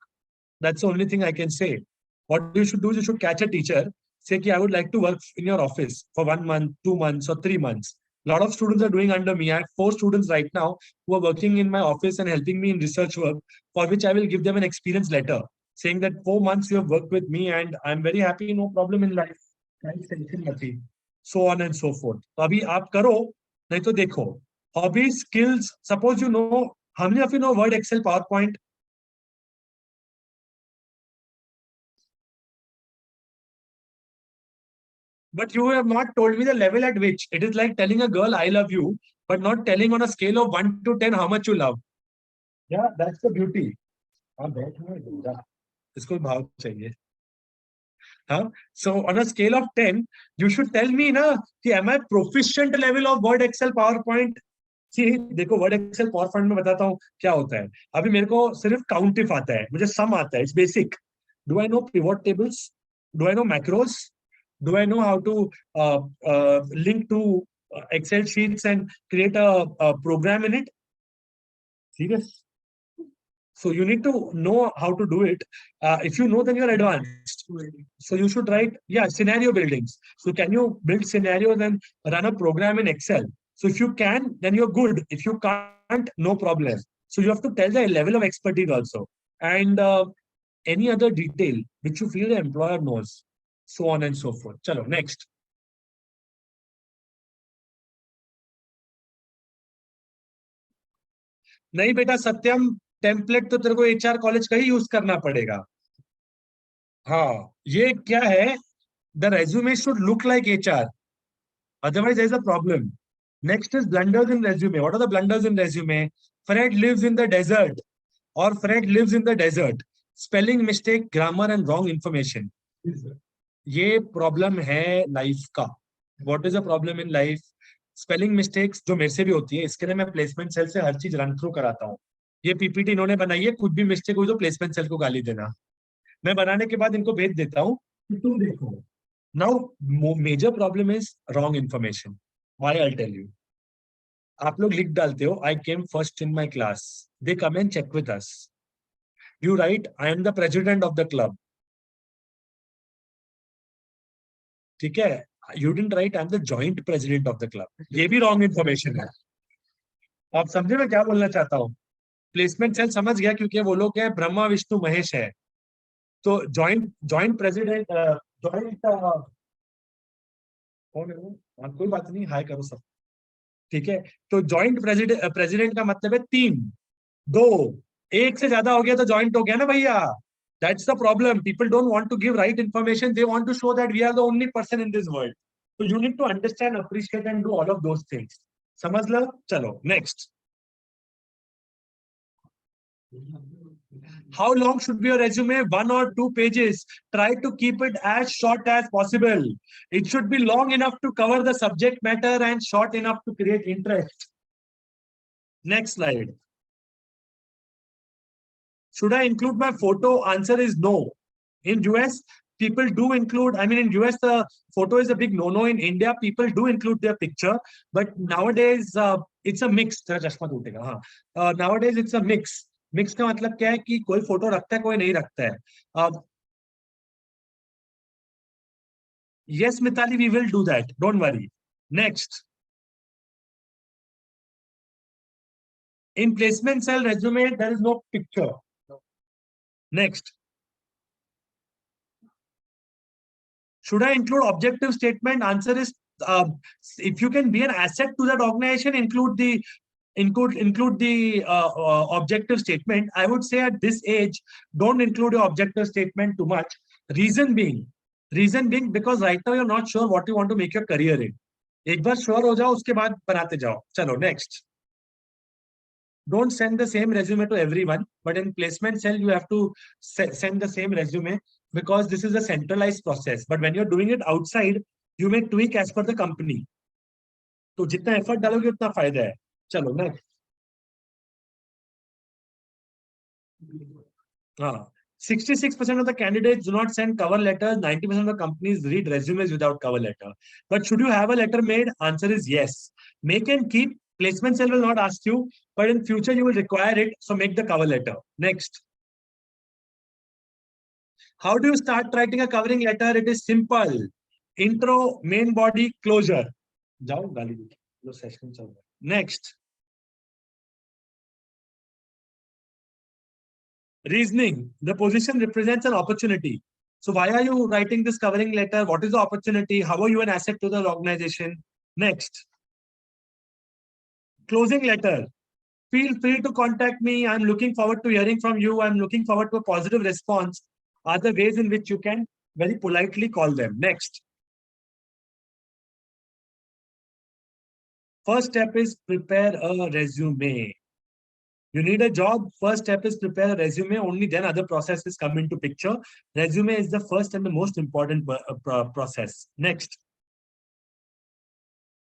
That's the only thing I can say. What you should do is you should catch a teacher, say, I would like to work in your office for 1 month, 2 months, or 3 months. A lot of students are doing under me. I have 4 students right now who are working in my office and helping me in research work, for which I will give them an experience letter saying that 4 months you have worked with me and I'm very happy, no problem in life. Tension nothing. So on and so forth. तो अभी आप करो, नहीं तो देखो. Hobbies, skills. Suppose you know, how many of you know Word, Excel, PowerPoint? But you have not told me the level at which. It is like telling a girl, I love you, but not telling on a scale of 1 to 10 how much you love. Yeah, that's the beauty. हाँ, इसको भाव चाहिए. Huh? So on a scale of 10, you should tell me, na, कि am I proficient level of Word, Excel, PowerPoint? See, देखो Word, Excel, PowerPoint में बताता हूँ क्या होता है. अभी मेरे को सिर्फ count if आता है, मुझे sum आता है. It's basic. Do I know pivot tables? Do I know macros? Do I know how to link to Excel sheets and create a program in it? Serious. So you need to know how to do it. If you know, then you're advanced. So you should write, scenario buildings. So can you build scenarios and run a program in Excel? So if you can, then you're good. If you can't, no problem. So you have to tell the level of expertise also. And any other detail which you feel the employer knows. So on and so forth. Chalo, next. नहीं बेटा सत्यम, template तो तेरे को HR college का ही use करना पड़ेगा. हाँ, ये क्या है? The resume should look like HR. Otherwise, there's a problem. Next is blunders in resume. What are the blunders in resume? Fred lives in the desert, or Fred lives in the desert. Spelling mistake, grammar, and wrong information. ये problem है life का. What is a problem in life? Spelling mistakes जो मेरे से भी होती है, इसके लिए मैं प्लेसमेंट सेल से हर चीज रन थ्रू कराता हूँ. ये पीपीटी इन्होंने बनाई है, कुछ भी मिस्टेक हुई तो प्लेसमेंट सेल को गाली देना. मैं बनाने के बाद इनको भेज देता हूँ कि तुम देखो. Now major problem is wrong information. Why I tell you. आप लोग लिख डालते हो I came first in my class. They come and check with us. You write I am the president of the club. ठीक है. You didn't write I am the joint president of the club. ये भी wrong information है. आप समझे मैं क्या बोलना चाहता हूँ? प्लेसमेंट सेल समझ गया, क्योंकि वो लोग है ब्रह्मा विष्णु महेश है. तो जॉइंट जॉइंट प्रेसिडेंट जॉइंट कौन है वो? कोई बात नहीं, हाय करो सब. ठीक है. तो जॉइंट प्रेसिडेंट का मतलब है 3, 2, 1 से ज्यादा हो गया तो जॉइंट हो गया ना भैया. That's the problem. People don't want to give right information. They want to show that we are the only person in this world. So you need to understand, appreciate, and do all of those things. समझ लो. चलो next. How long should be your resume? 1 or 2 pages. Try to keep it as short as possible. It should be long enough to cover the subject matter and short enough to create interest. Next slide. Should I include my photo? Answer is no. In US, people do include, in US, the photo is a big no-no. In India, people do include their picture. But nowadays, it's a mix. Nowadays, it's a mix. Mix का मतलब क्या है कि कोई photo रखता है, कोई नहीं रखता है. Yes, Mitali, we will do that. Don't worry. Next. In placement cell resume, there is no picture. Next. Should I include objective statement? Answer is if you can be an asset to that organization, include the objective statement. I would say at this age, don't include your objective statement too much. Reason being because right now you're not sure what you want to make your career in. एक बार sure हो जाओ, उसके बाद बनाते जाओ. चलो next. Don't send the same resume to everyone, but in placement cell you have to send the same resume, because this is a centralized process. But when you're doing it outside, you may tweak as per the company. तो जितना effort डालोगे उतना फायदा है. चलो next. हाँ, 66% of the candidates do not send cover letters. 90% of the companies read resumes without cover letter. But should you have a letter made? Answer is yes. Make and keep. Placement cell will not ask you, but in future you will require it. So make the cover letter. Next. How do you start writing a covering letter? It is simple. Intro, main body, closure. Next. Reasoning. The position represents an opportunity. So why are you writing this covering letter? What is the opportunity? How are you an asset to the organization? Next. Closing letter. Feel free to contact me. I'm looking forward to hearing from you. I'm looking forward to a positive response. Are the ways in which you can very politely call them. Next. First step is prepare a resume. You need a job. First step is prepare a resume. Only then other processes come into picture. Resume is the first and the most important process. Next.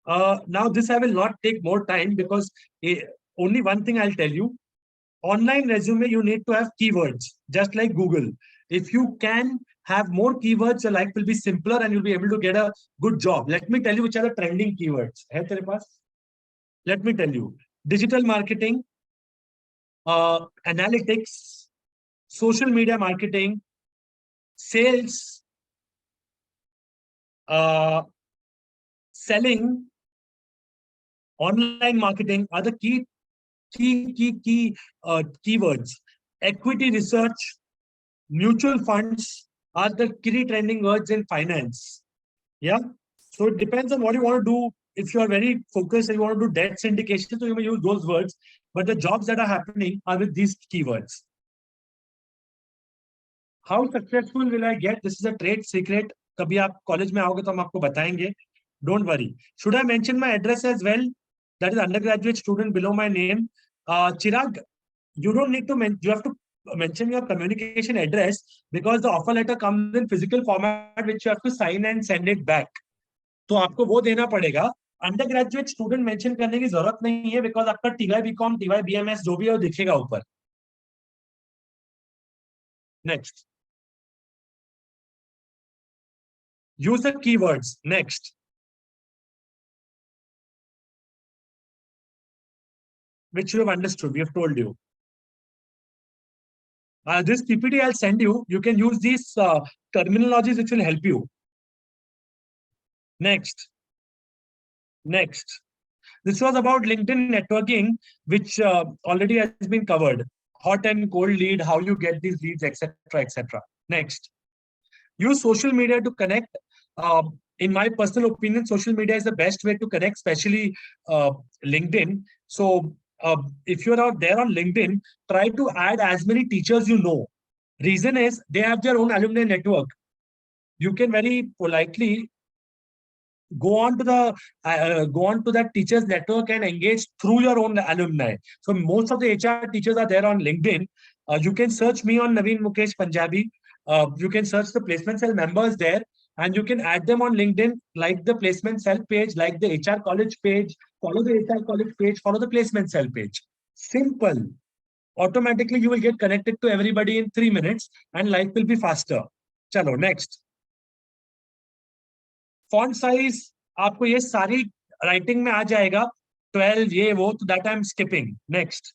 Now this I will not take more time because only one thing I'll tell you. Online resume, you need to have keywords, just like Google. If you can have more keywords, your life will be simpler and you'll be able to get a good job. Let me tell you which are the trending keywords. Let me tell you. Digital marketing, analytics, social media marketing, sales, selling, online marketing are the keywords. Equity research, mutual funds are the key trending words in finance. Yeah. So it depends on what you want to do. If you are very focused and you want to do debt syndication, so you may use those words. But the jobs that are happening are with these keywords. How successful will I get? This is a trade secret. कभी आप college में आओगे तो हम आपको बताएंगे. Don't worry. Should I mention my address as well? That is undergraduate student below my name. Chirag, you don't need to mention. You have to mention your communication address because the offer letter comes in physical format, which you have to sign and send it back. तो आपको वो देना पड़ेगा. Undergraduate student mention करने की जरूरत नहीं है बिकॉज आपका टीवाई बीकॉम टीवाई बीएमएस जो भी है वो दिखेगा ऊपर. Next. Use the keywords. Next. which you have understood. We have told you. This PPT I'll send you. You can use these terminologies which will help you. Next. Next. This was about LinkedIn networking, which already has been covered. Hot and cold lead, how you get these leads, etc., etc. Next. Use social media to connect. In my personal opinion, social media is the best way to connect, especially LinkedIn. So if you're out there on LinkedIn, try to add as many teachers you know. Reason is they have their own alumni network. You can very politely go on to that teachers network and engage through your own alumni. So most of the HR teachers are there on LinkedIn. You can search me on Navin Punjabi. You can search the placement cell members there, and you can add them on LinkedIn, like the placement cell page, like the HR college page, follow the HR college page, follow the placement cell page. Simple. Automatically, you will get connected to everybody in 3 minutes and life will be faster. Chalo, next. Font size, आपको ये सारी writing में आ जाएगा. 12, ये वो, तो that I'm skipping. Next.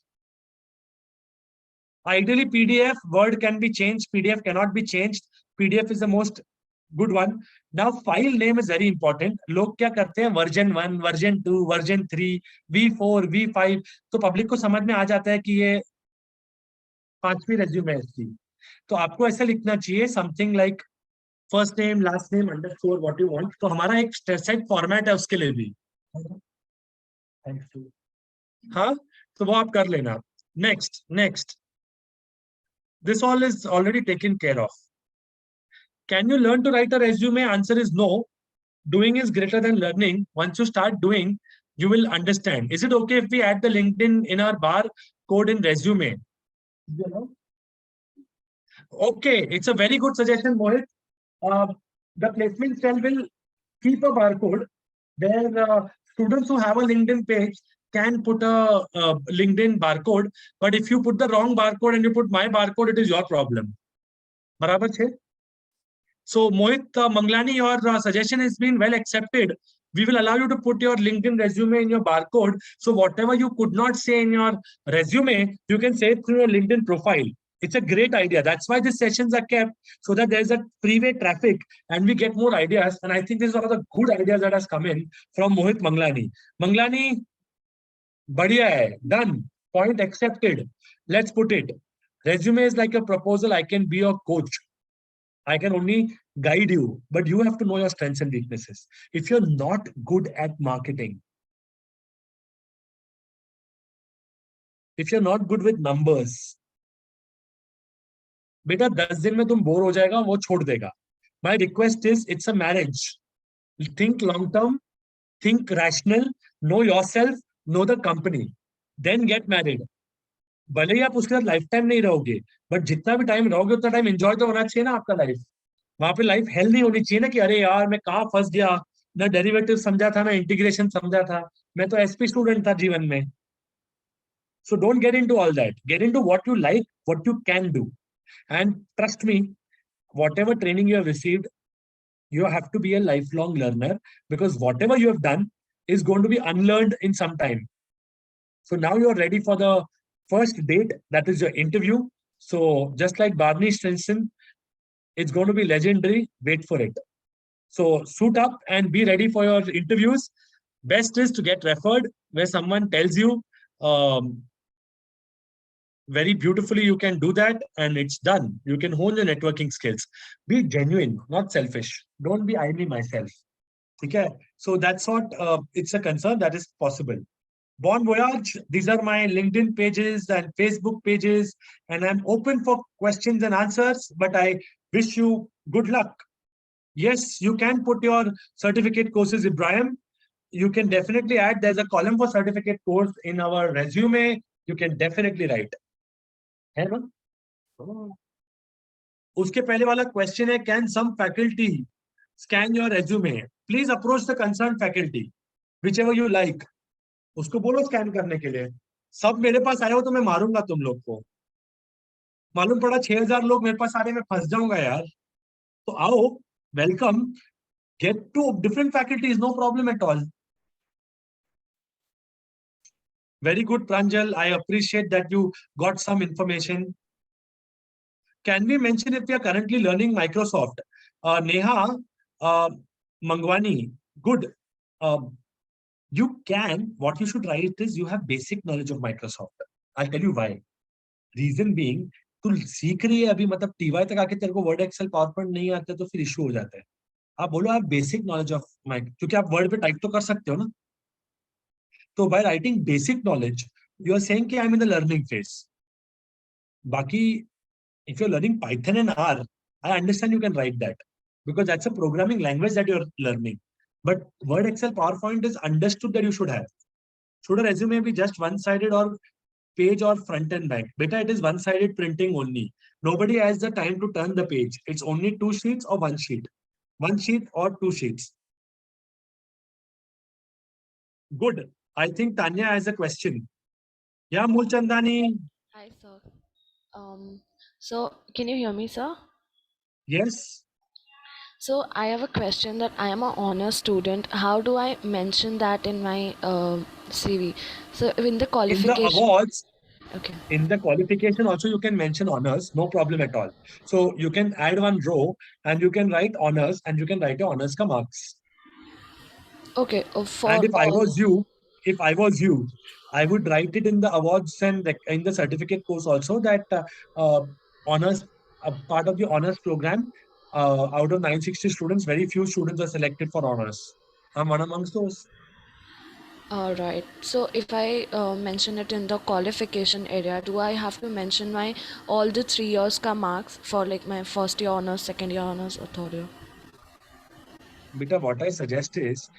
Ideally, PDF, Word can be changed. PDF cannot be changed. PDF is the most good one. Now, file name is very important. लोग क्या करते हैं? Version 1, version 2, version 3, V4, V5. तो public को समझ में आ जाता है कि ये 5वीं resume है इसकी. तो आपको ऐसा लिखना चाहिए something like first name, last name, underscore, what you want. तो हमारा एक सेट फॉर्मेट है उसके लिए भी. हाँ, तो वो आप कर लेना. Next. This all is already taken care of. Can you learn to write a resume? Answer is no. Doing is greater than learning. Once you start doing, you will understand. Is it okay if we add the LinkedIn in our bar code in resume? Okay, it's a very good suggestion, Mohit. The placement cell will keep a barcode where students who have a LinkedIn page can put a LinkedIn barcode. But if you put the wrong barcode and you put my barcode, it is your problem. बराबर 6. So Mohit Manglani, your suggestion has been well accepted. We will allow you to put your LinkedIn resume in your barcode. So whatever you could not say in your resume, you can say it through your LinkedIn profile. It's a great idea. That's why these sessions are kept, so that there's a freeway traffic and we get more ideas. And I think this is one of the good ideas that has come in from Mohit Manglani. Manglani, badhiya hai, done. Point accepted. Let's put it. Resume is like a proposal. I can be your coach. I can only guide you, but you have to know your strengths and weaknesses. If you're not good at marketing, if you're not good with numbers, बेटा 10 दिन में तुम bore हो जाएगा, वो छोड़ देगा. My request is, it's a marriage. Think long term, think rational, know yourself, know the company, then get married. भले ही आप उसके साथ लाइफ टाइम नहीं रहोगे, बट जितना भी टाइम रहोगे उतना टाइम एंजॉय तो होना चाहिए ना आपका लाइफ. वहां पे लाइफ हेल्थ नहीं होनी चाहिए ना कि अरे यार मैं कहाँ फंस गया, ना डेरिवेटिव समझा था ना इंटीग्रेशन समझा था, मैं तो एसपी स्टूडेंट था जीवन में. So don't get into all that. Get into what you like, what you can do, and trust me, whatever training you have received, you have to be a lifelong learner, because whatever you have done is going to be unlearned in some time. So now you're ready for the first date, that is your interview. So just like Barney Stinson, it's going to be legendary. Wait for it. So suit up and be ready for your interviews. Best is to get referred, where someone tells you very beautifully you can do that, and it's done. You can hone your networking skills. Be genuine, not selfish. Don't be I me myself. Okay? So that's what it's a concern that is possible. Bon Voyage, these are my LinkedIn pages and Facebook pages, and I'm open for questions and answers, but I wish you good luck. Yes, you can put your certificate courses, Ibrahim. You can definitely add, there's a column for certificate course in our resume. You can definitely write. है ना? उसके पहले वाला question है, can some faculty scan your resume? Please approach the concerned faculty, whichever you like. उसको बोलो scan करने के लिए. सब मेरे पास आए हो तो मैं मारूंगा तुम लोग को. मालूम पड़ा 6000 लोग मेरे पास आ रहे, मैं फंस जाऊंगा यार. तो आओ, welcome. Get to different faculties, no problem at all. Very good, Pranjal. I appreciate that you got some information. Can we mention if we are currently learning Microsoft? Neha Mangwani, good. You can, what you should write is, you have basic knowledge of Microsoft. I'll tell you why. Reason being, तू सीख रही है अभी, मतलब TY तक आके तेरे को वर्ड एक्सेल पावर पॉइंट नहीं आता तो फिर इशू हो जाता है. आप बोलो आप बेसिक नॉलेज ऑफ माइक, क्योंकि आप वर्ड पे टाइप तो कर सकते हो ना. तो by writing basic knowledge, you are saying कि I am in the learning phase. बाकी if you're learning Python and R, I understand you can write that, because that's a programming language that you're learning. But Word, Excel, PowerPoint is understood that you should have. Should a resume be just one-sided or page or front and back? Beta, it is one-sided printing only. Nobody has the time to turn the page. It's only 2 sheets or 1 sheet. 1 sheet or 2 sheets. Good. I think Tanya has a question. Yeah, Mulchandani. Hi, sir. So can you hear me, sir? Yes. So I have a question that I am an honor student. How do I mention that in my CV? So in the In qualification. the awards, Okay. in the qualification also you can mention honors, no problem at all. So you can add one row and you can write honors, and you can write your honors ka marks. Okay. For And if I all. was you, I would write it in the awards and in the certificate course also, that honors, part of the honors program, out of 960 students, very few students are selected for honors. I'm one amongst those. All right. So if I mention it in the qualification area, do I have to mention my all the 3 years ka marks for like my first year honors, second year honors, or third year? Beta, what I suggest is,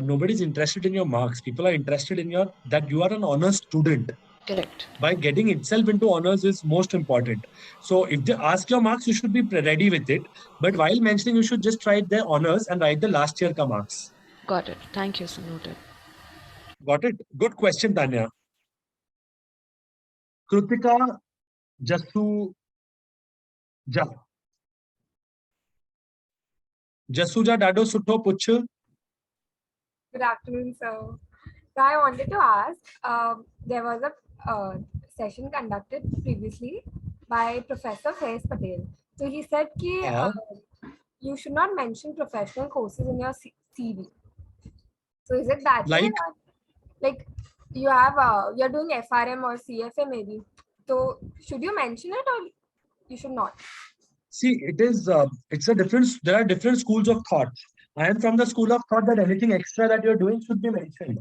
nobody's interested in your marks. People are interested in that you are an honors student. Correct. By getting itself into honors is most important. So if they ask your marks, you should be ready with it. But while mentioning, you should just write the honors and write the last year ka marks. Got it. Thank you, sir. Noted. Got it? Good question, Tanya. Krutika Jasu Ja. Jasuja Dado Sutho Puch. Good afternoon, sir. So I wanted to ask, there was a session conducted previously by Professor Faiz Patel. So he said ki, you should not mention professional courses in your CV. So is it that way? Like? Or, like you have, you're doing FRM or CFA maybe. So should you mention it or you should not? See, it's a difference. There are different schools of thought. I am from the school of thought that anything extra that you're doing should be mentioned.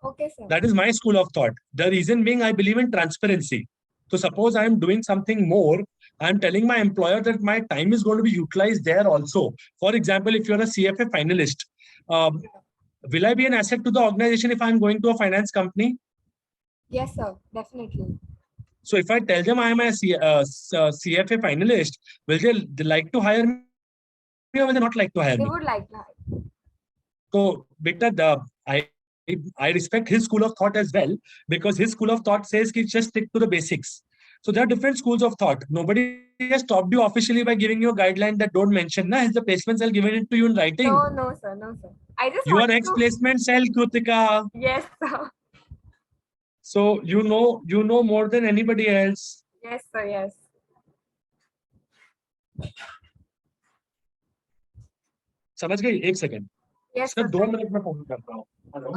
Okay, sir. That is my school of thought. The reason being, I believe in transparency. So suppose I am doing something more, I'm telling my employer that my time is going to be utilized there also. For example, if you're a CFA finalist, will I be an asset to the organization if I'm going to a finance company? Yes, sir. Definitely. So if I tell them I am a CFA finalist, will they like to hire me or will they not like to hire They me? would like to hire. So, beta, I respect his school of thought as well, because his school of thought says ki just stick to the basics. So there are different schools of thought. Nobody has stopped you officially by giving you a guideline that don't mention. Na, the placement cell given it to you in writing. No, no, sir. No, sir. I just You are wanted ex-placement cell, Krutika. Yes, sir. So you know more than anybody else. Yes, sir. Yes. समझ गई? एक second. Yes, sir sir. 2 minute में phone करता हूँ. Hello.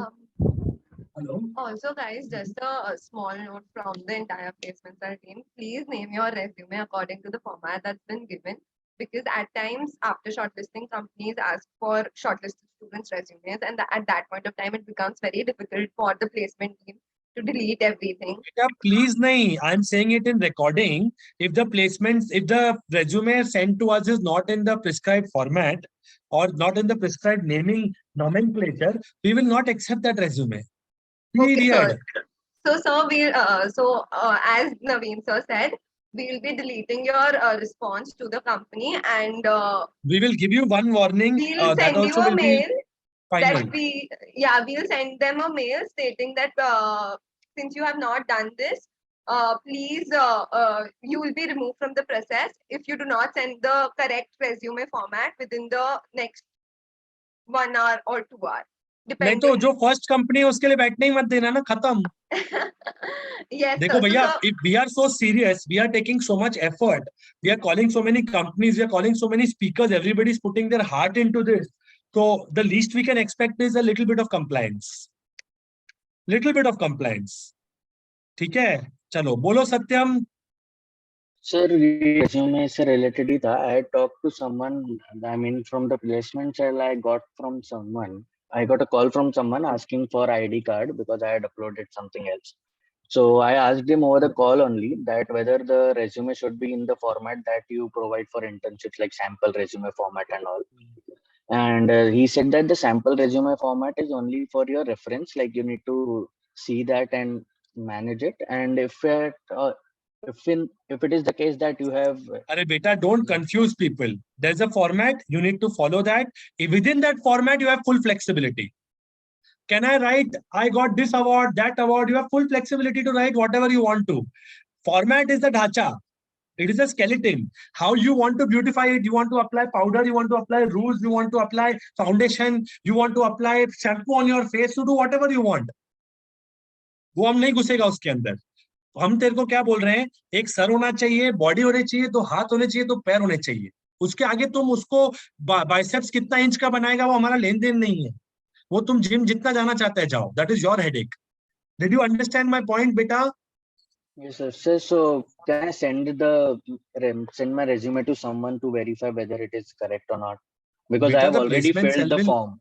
Hello. Also, guys, just a small note from the entire placement cell team. Please name your resume according to the format that's been given. Because at times, after shortlisting, companies ask for shortlisted students' resumes, and at that point of time, it becomes very difficult for the placement team to delete everything. Please, nahi. I'm saying it in recording. If the resume sent to us is not in the prescribed format or not in the prescribed naming nomenclature, we will not accept that resume. Okay, sir. Period. So, sir, as Naveen sir said, we'll be deleting your response to the company, and We will give you one warning. we'll That send you also a will mail. be final. We'll send them a mail stating that since you have not done this, please, you will be removed from the process if you do not send the correct resume format within the next 1 hour or 2 hours. नहीं तो जो first company है उसके लिए बैठने ही मत देना ना, खत्म. Yes, देखो sir. भैया, So, if we are so serious, we are taking so much effort, we are calling so many companies, we are calling so many speakers, everybody is putting their heart into this. So the least we can expect is a little bit of compliance. Little bit of compliance. ठीक है, चलो बोलो सत्यम. Sir, resume से related ही था. I talked to someone. I mean, from the placement cell, I got a call from someone asking for ID card because I had uploaded something else. So I asked him over the call only that whether the resume should be in the format that you provide for internships, like sample resume format and all. And he said that the sample resume format is only for your reference, like you need to see that and manage it. And if it is the case that you have, Arey beta, don't confuse people. There's a format, you need to follow that. Within that format, you have full flexibility. Can I write, I got this award, that award? You have full flexibility to write whatever you want to. Format is the dhacha. It is a skeleton. How you want to beautify it, you want to apply powder, you want to apply rouge, you want to apply foundation, you want to apply shampoo on your face, to do whatever you want. वो हम नहीं घुसेगा उसके अंदर. हम तेरे को क्या बोल रहे हैं, एक सर होना चाहिए, बॉडी होनी चाहिए, तो हाथ होने चाहिए, तो पैर होने चाहिए. उसके आगे तुम उसको बाइसेप्स कितना इंच का बनाएगा वो हमारा लेन देन नहीं है. वो तुम जिम जितना जाना चाहते हैं जाओ. That is your headache. Did you understand my point, beta? yes, sir. So can I send my resume to someone to verify whether it is correct or not? Because Beta, I have the already placement filled the cell will- form.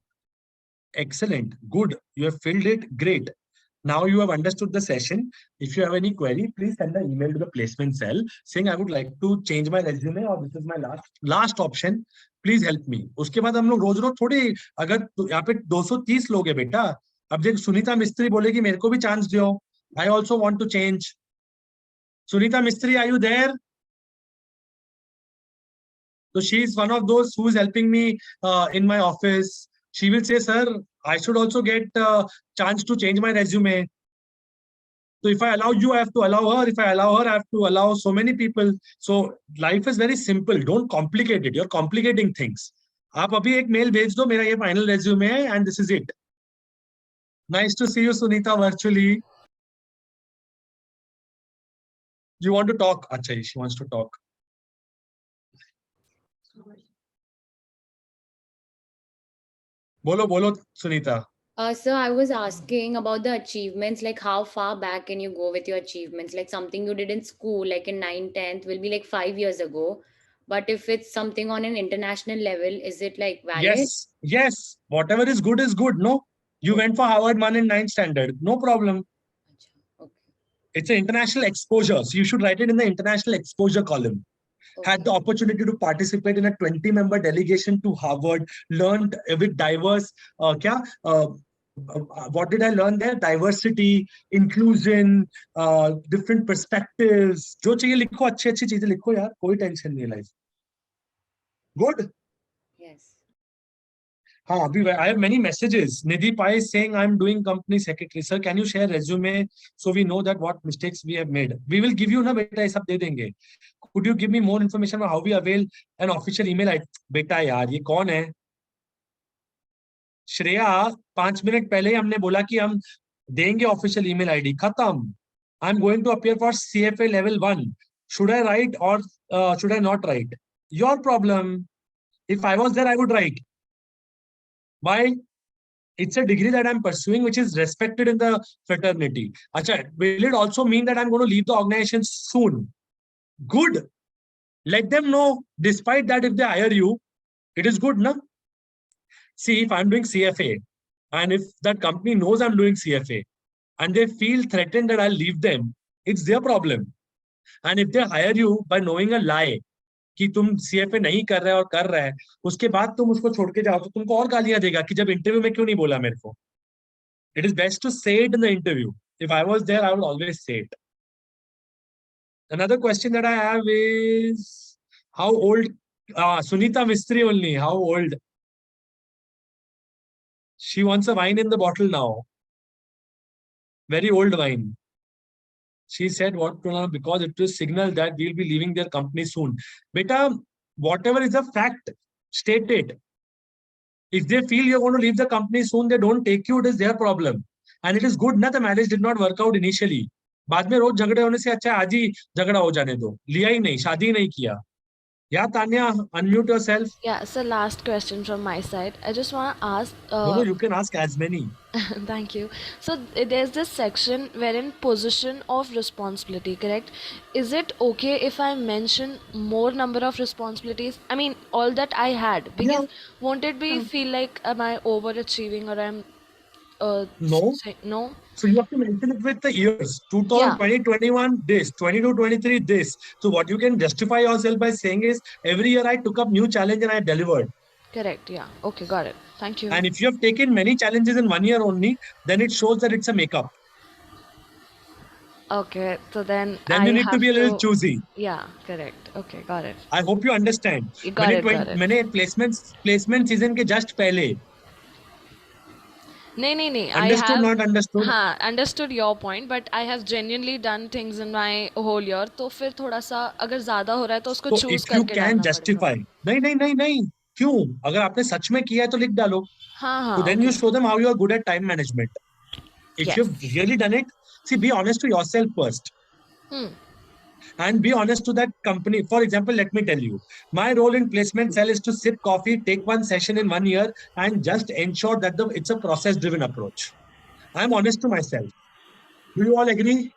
Excellent. Good. You have filled it. Great. Now you have understood the session. If you have any query, please send an email to the placement cell saying I would like to change my resume or this is my last option. Please help me. उसके बाद हम लोग रोज थोड़ी, अगर यहाँ पे 230 लोग हैं बेटा, अब जब सुनीता मिस्त्री बोलेगी मेरे को भी चांस दो, I also want to change. Sunita Mistry, are you there? So she is one of those who is helping me in my office. She will say, sir, I should also get a chance to change my resume. So if I allow you, I have to allow her. If I allow her, I have to allow so many people. So life is very simple. Don't complicate it. You're complicating things. आप अभी एक mail भेज दो, मेरा ये final resume है, and this is it. Nice to see you, Sunita, virtually. You want to talk? Acha, she wants to talk. Bolo, bolo, Sunita. So I was asking about the achievements, like how far back can you go with your achievements? Like something you did in school, like in 9th, 10th, will be like 5 years ago. But if it's something on an international level, is it like valid? Yes, yes. Whatever is good, no? You went for Harvard man in 9th standard. No problem. Okay. It's an international exposure. So you should write it in the international exposure column. Had the opportunity to participate in a 20-member delegation to Harvard, learned with diverse, what did I learn there? Diversity, inclusion, different perspectives. जो चाहिए लिखो, अच्छी चीजें लिखो यार, कोई tension नहीं है life. Good. Yes. I have many messages. Nidhi Pai is saying, I'm doing company secretary. Sir, can you share resume so we know that what mistakes we have made? We will give you na beta, ये सब दे देंगे. Could you give me more information on how we avail an official email ID? बेटा यार, ये कौन है? Shreya 5 minute पहले ही हमने बोला कि हम देंगे official email ID. खत्म. I'm going to appear for CFA level 1. Should I write or should I not write? Your problem. If I was there, I would write. Why? It's a degree that I'm pursuing, which is respected in the fraternity. Acha, will it also mean that I'm going to leave the organization soon? Good. Let them know, despite that, if they hire you, it is good, no? See, if I'm doing CFA, and if that company knows I'm doing CFA, and they feel threatened that I'll leave them, it's their problem. And if they hire you by knowing a lie, कि तुम CFA नहीं कर रहे और कर रहा है, उसके बाद तुम उसको छोड़ के जाओ तो तुमको और गालियां देगा कि जब इंटरव्यू में क्यों नहीं बोला मेरे को. It is best to say it in the interview. If I was there, I would always say it. Another question that I have is, how old? Sunita Mistry only. How old? She wants a wine in the bottle now. Very old wine. She said, what? Because it will signal that we'll be leaving their company soon. Beta, whatever is a fact, state it. If they feel you're going to leave the company soon, they don't take you, it is their problem. And it is good that the marriage did not work out initially. बाद में रोज झगड़े होने से अच्छा आज ही झगड़ा हो जाने दो. लिया ही नहीं, शादी नहीं किया. Yeah, Tanya, unmute yourself. Yeah, so last question from my side. I just want to ask. No, you can ask as many. Thank you. So there's this section wherein position of responsibility, correct? Is it okay if I mention more number of responsibilities? I mean, all that I had, because won't it be feel like am I overachieving or I'm No. no? So you have to mention it with the years. 2020, 21, this. 22, 23, this. So what you can justify yourself by saying is, every year I took up new challenge and I delivered. Correct, yeah. Okay, got it. Thank you. And if you have taken many challenges in 1 year only, then it shows that it's a makeup. Okay, so then you need to be a little choosy. Yeah, correct. Okay, got it. I hope you understand. You got it. मैंने placement season के just पहले. नहीं Understood, not understood? हाँ, understood your point, but I have genuinely done things in my whole year. तो फिर थोड़ा सा अगर ज्यादा हो रहा है तो उसको So choose if you करके can डालना justify. नहीं. क्यों? अगर आपने सच में किया है तो लिख डालो. हाँ, So then okay. you show them how you are good at time management. If Yes. you've really done it, see, be honest to yourself first. And be honest to that company. For example, let me tell you, my role in placement cell is to sip coffee, take one session in 1 year, and just ensure that it's a process-driven approach. I'm honest to myself. Do you all agree?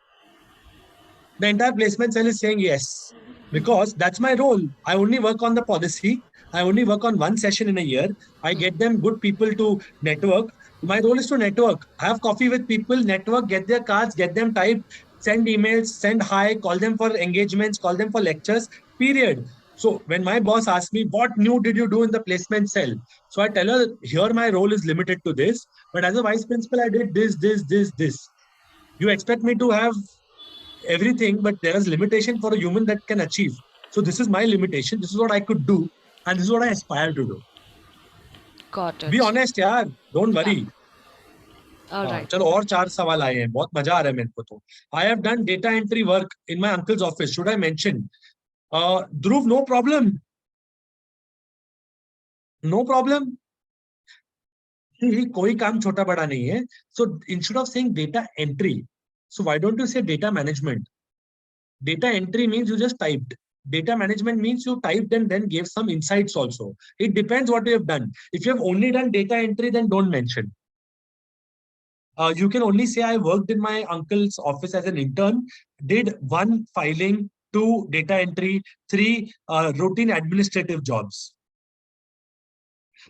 The entire placement cell is saying yes, because that's my role. I only work on the policy. I only work on one session in a year. I get them good people to network. My role is to network. Have coffee with people, network, get their cards, get them typed, send emails, send hi, call them for engagements, call them for lectures, period. So when my boss asks me, what new did you do in the placement cell? So I tell her, here my role is limited to this, but as a vice principal, I did this. You expect me to have everything, but there is limitation for a human that can achieve. So this is my limitation. This is what I could do. And this is what I aspire to do. Got it. Be honest, yaar. Don't worry. All हाँ, right. चलो और 4 सवाल आए हैं, बहुत मजा आ रहा है मेरे को तो. I have done data entry work in my uncle's office. Should I mention? Dhruv, no problem. No problem. कोई काम छोटा बड़ा नहीं है. So instead of saying data entry, so why don't you say data management? Data entry means you just typed. Data management means you typed and then gave some insights also. It depends what you have done. If you have only done data entry, then don't mention. You can only say I worked in my uncle's office as an intern, did 1 filing, 2 data entry, 3 routine administrative jobs.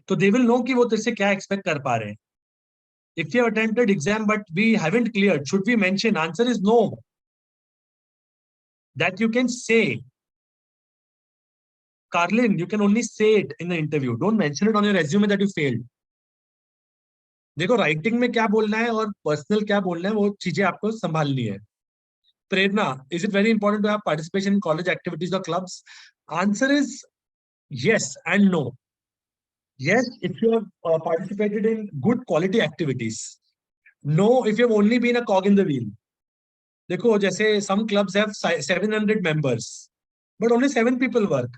So they will know कि वो तेरे से क्या expect कर पा रहे हैं. If you have attempted exam but we haven't cleared, should we mention? Answer is no. That you can say. Carlin, you can only say it in the interview. Don't mention it on your resume that you failed. देखो writing में क्या बोलना है और personal क्या बोलना है वो चीजें आपको संभालनी है. Prerna, is it very important to have participation in college activities or clubs? Answer is yes and no. Yes, if you have participated in good quality activities. No, if you have only been a cog in the wheel. देखो जैसे some clubs have 700 members, but only 7 people work.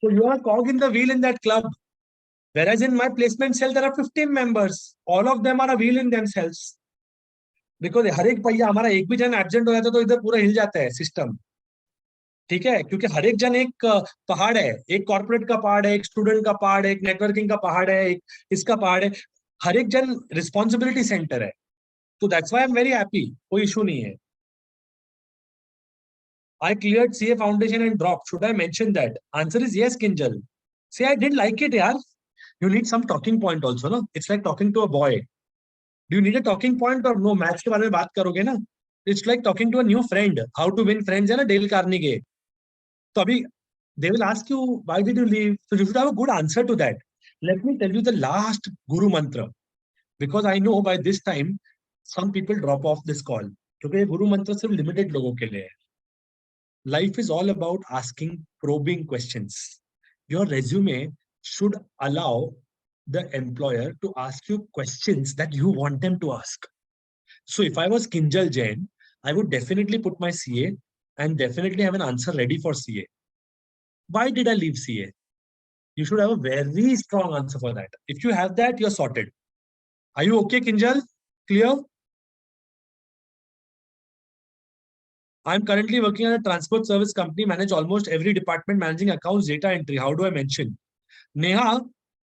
So you are a cog in the wheel in that club. Whereas in my placement cell, there are 15 members. All of them are a wheel in themselves. Because हर एक पहिया हमारा एक भी जन absent हो जाता है तो इधर पूरा हिल जाता है सिस्टम. ठीक है, क्योंकि हर एक जन एक पहाड़ है. एक कॉर्पोरेट का पहाड़ है, एक स्टूडेंट का पहाड़ है, एक नेटवर्किंग का पहाड़ है, एक इसका पहाड़ है. हर एक जन रिस्पॉन्सिबिलिटी सेंटर है. तो that's why I am very happy. कोई इशू नहीं है. I cleared CA foundation and dropped. Should I mention that? Answer is yes, Kinjal. Say I didn't like it, yaar. You need some talking point also, no? It's like talking to a boy. Do you need a talking point or no? Maths के बारे में बात करोगे ना? It's like talking to a new friend. How to win friends है ना Dale Carnegie. तो अभी they will ask you why did you leave? So you should have a good answer to that. Let me tell you the last Guru mantra, because I know by this time some people drop off this call. क्योंकि ये गुरु मंत्र सिर्फ limited लोगों के लिए है. Life is all about asking probing questions. Your resume should allow the employer to ask you questions that you want them to ask. So if I was Kinjal Jain, I would definitely put my CA and definitely have an answer ready for CA. Why did I leave CA? You should have a very strong answer for that. If you have that, you're sorted. Are you okay, Kinjal? Clear? I'm currently working on a transport service company, manage almost every department, managing accounts, data entry. How do I mention? Neha,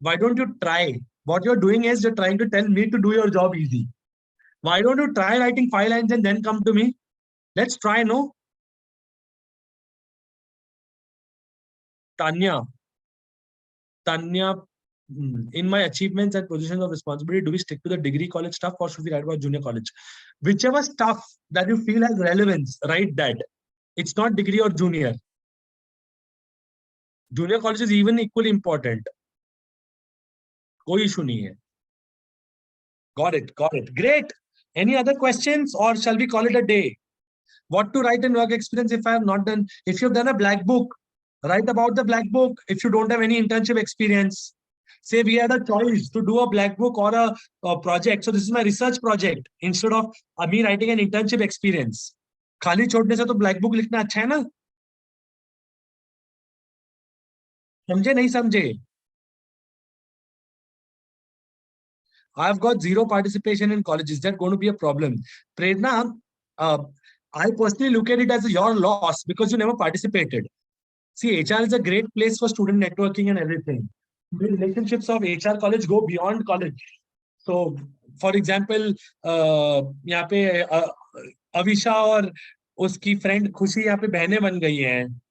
why don't you try? What you're doing is you're trying to tell me to do your job easy. Why don't you try writing 5 lines and then come to me? Let's try, no? Tanya, in my achievements and positions of responsibility, do we stick to the degree college stuff or should we write about junior college? Whichever stuff that you feel has relevance, write that. It's not degree or junior. Junior college is even equally important. कोई issue नहीं है. Got it, got it. Great. Any other questions or shall we call it a day? What to write in work experience if I have not done? If you've done a black book, write about the black book. If you don't have any internship experience, say we had a choice to do a black book or a project. So this is my research project instead of me writing an internship experience. खाली छोड़ने से तो black book लिखना अच्छा है ना? समझे नहीं समझे? I've got 0 participation in college. Is that going to be a problem? Prerna, I personally look at it as your loss because you never participated. See, HR is a great place for student networking and everything. The relationships of HR college go beyond college. So, for example, यहाँ पे अविशा और उसकी friend खुशी यहाँ पे बहनें बन गई हैं.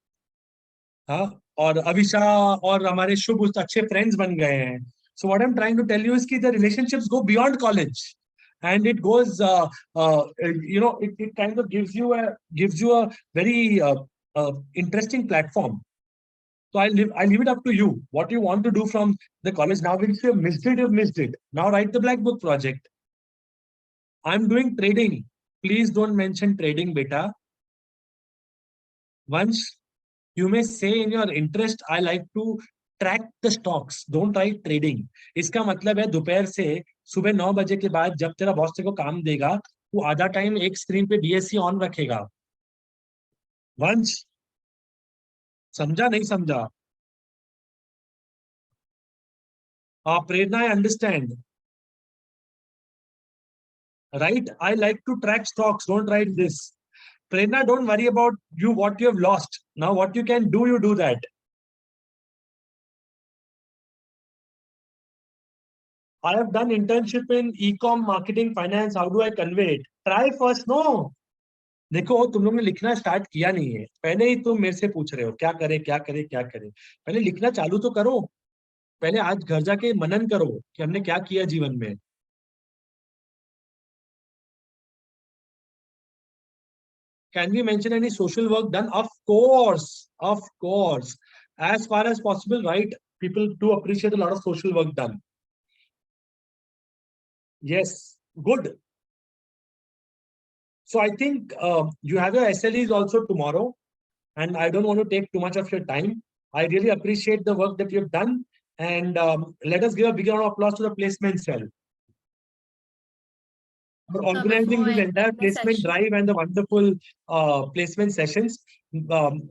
हाँ, और अविशा और हमारे शुभ उस अच्छे फ्रेंड्स बन गए हैं. So what I'm trying to tell you is that the relationships go beyond college, and it goes, it kind of gives you a very interesting platform. So I leave it up to you. What you want to do from the college now? If you have missed it, you've missed it. Now write the black book project. I'm doing trading. Please don't mention trading, beta. Once you may say in your interest, I like to track the stocks, don't right trading. इसका मतलब है दोपहर से सुबह 9 बजे के बाद जब तेरा बॉस तेरे को काम देगा, वो आधा टाइम एक स्क्रीन पे डीएससी ऑन रखेगा। वंश, समझा नहीं समझा? Prerna, I understand, right? I like to track stocks, don't write this. Prerna, don't worry about you what you have lost. Now what you can do, you do that. I have done internship in e-com, marketing, finance. How do I convey it? Try first. No. देखो तुम लोग ने लिखना start किया नहीं है, पहले ही तुम मेरे से पूछ रहे हो क्या करे क्या करे क्या करे। पहले लिखना चालू तो करो। पहले आज घर जाके मनन करो कि हमने क्या किया जीवन में। Can we mention any social work done? Of course, of course. As far as possible, right? People do appreciate a lot of social work done. Yes, good. So I think you have your SLEs also tomorrow, and I don't want to take too much of your time. I really appreciate the work that you've done, and let us give a big round of applause to the placement cell for organizing this entire placement drive and the wonderful placement sessions.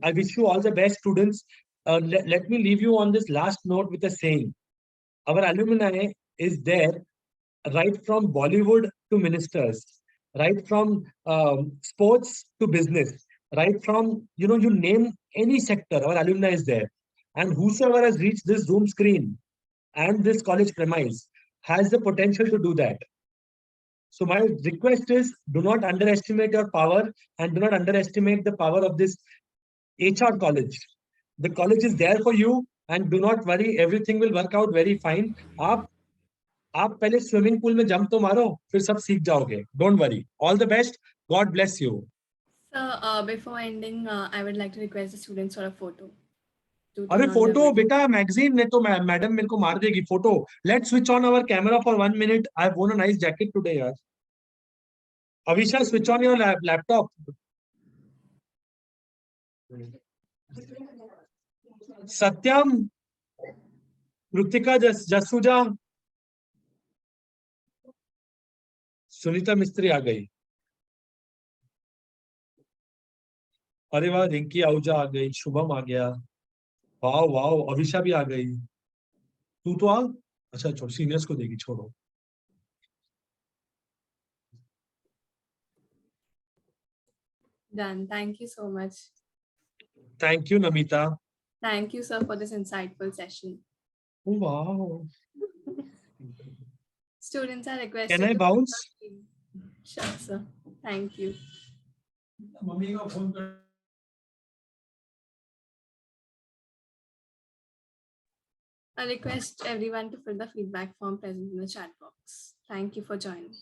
I wish you all the best, students. Let me leave you on this last note with a saying. Our alumni is there right from Bollywood to ministers, right from sports to business, right from, you name any sector, our alumni is there. And whosoever has reached this Zoom screen and this college premise has the potential to do that. So my request is, do not underestimate your power and do not underestimate the power of this HR college. The college is there for you, and do not worry, everything will work out very fine. आप पहले swimming pool में jump तो मारो, फिर सब सीख जाओगे. Don't worry. All the best. God bless you. So before ending, I would like to request the students for a photo. अरे फोटो बेटा, मैगजीन ने तो मैडम मेरे को मार देगी. Photo. Let's switch on our camera for 1 minute. I've worn a nice jacket today, yaar. Avisha, switch on your laptop. Satyam, Rutika, Jasuja, Sunita मिस्त्री आ गई. अरे वाह, रिंकी आहूजा आ गई, शुभम आ गया. वाह वाह, अविशा भी आ गई. तू तो आ. अच्छा छोड़, सीनियर्स को देगी, छोड़ो. Done. Thank you so much. Thank you, Namita. Thank you, sir, for this insightful session. Oh, wow. Students are requested. Can I bounce? Sure, sir. Thank you. I request everyone to fill the feedback form present in the chat box. Thank you for joining.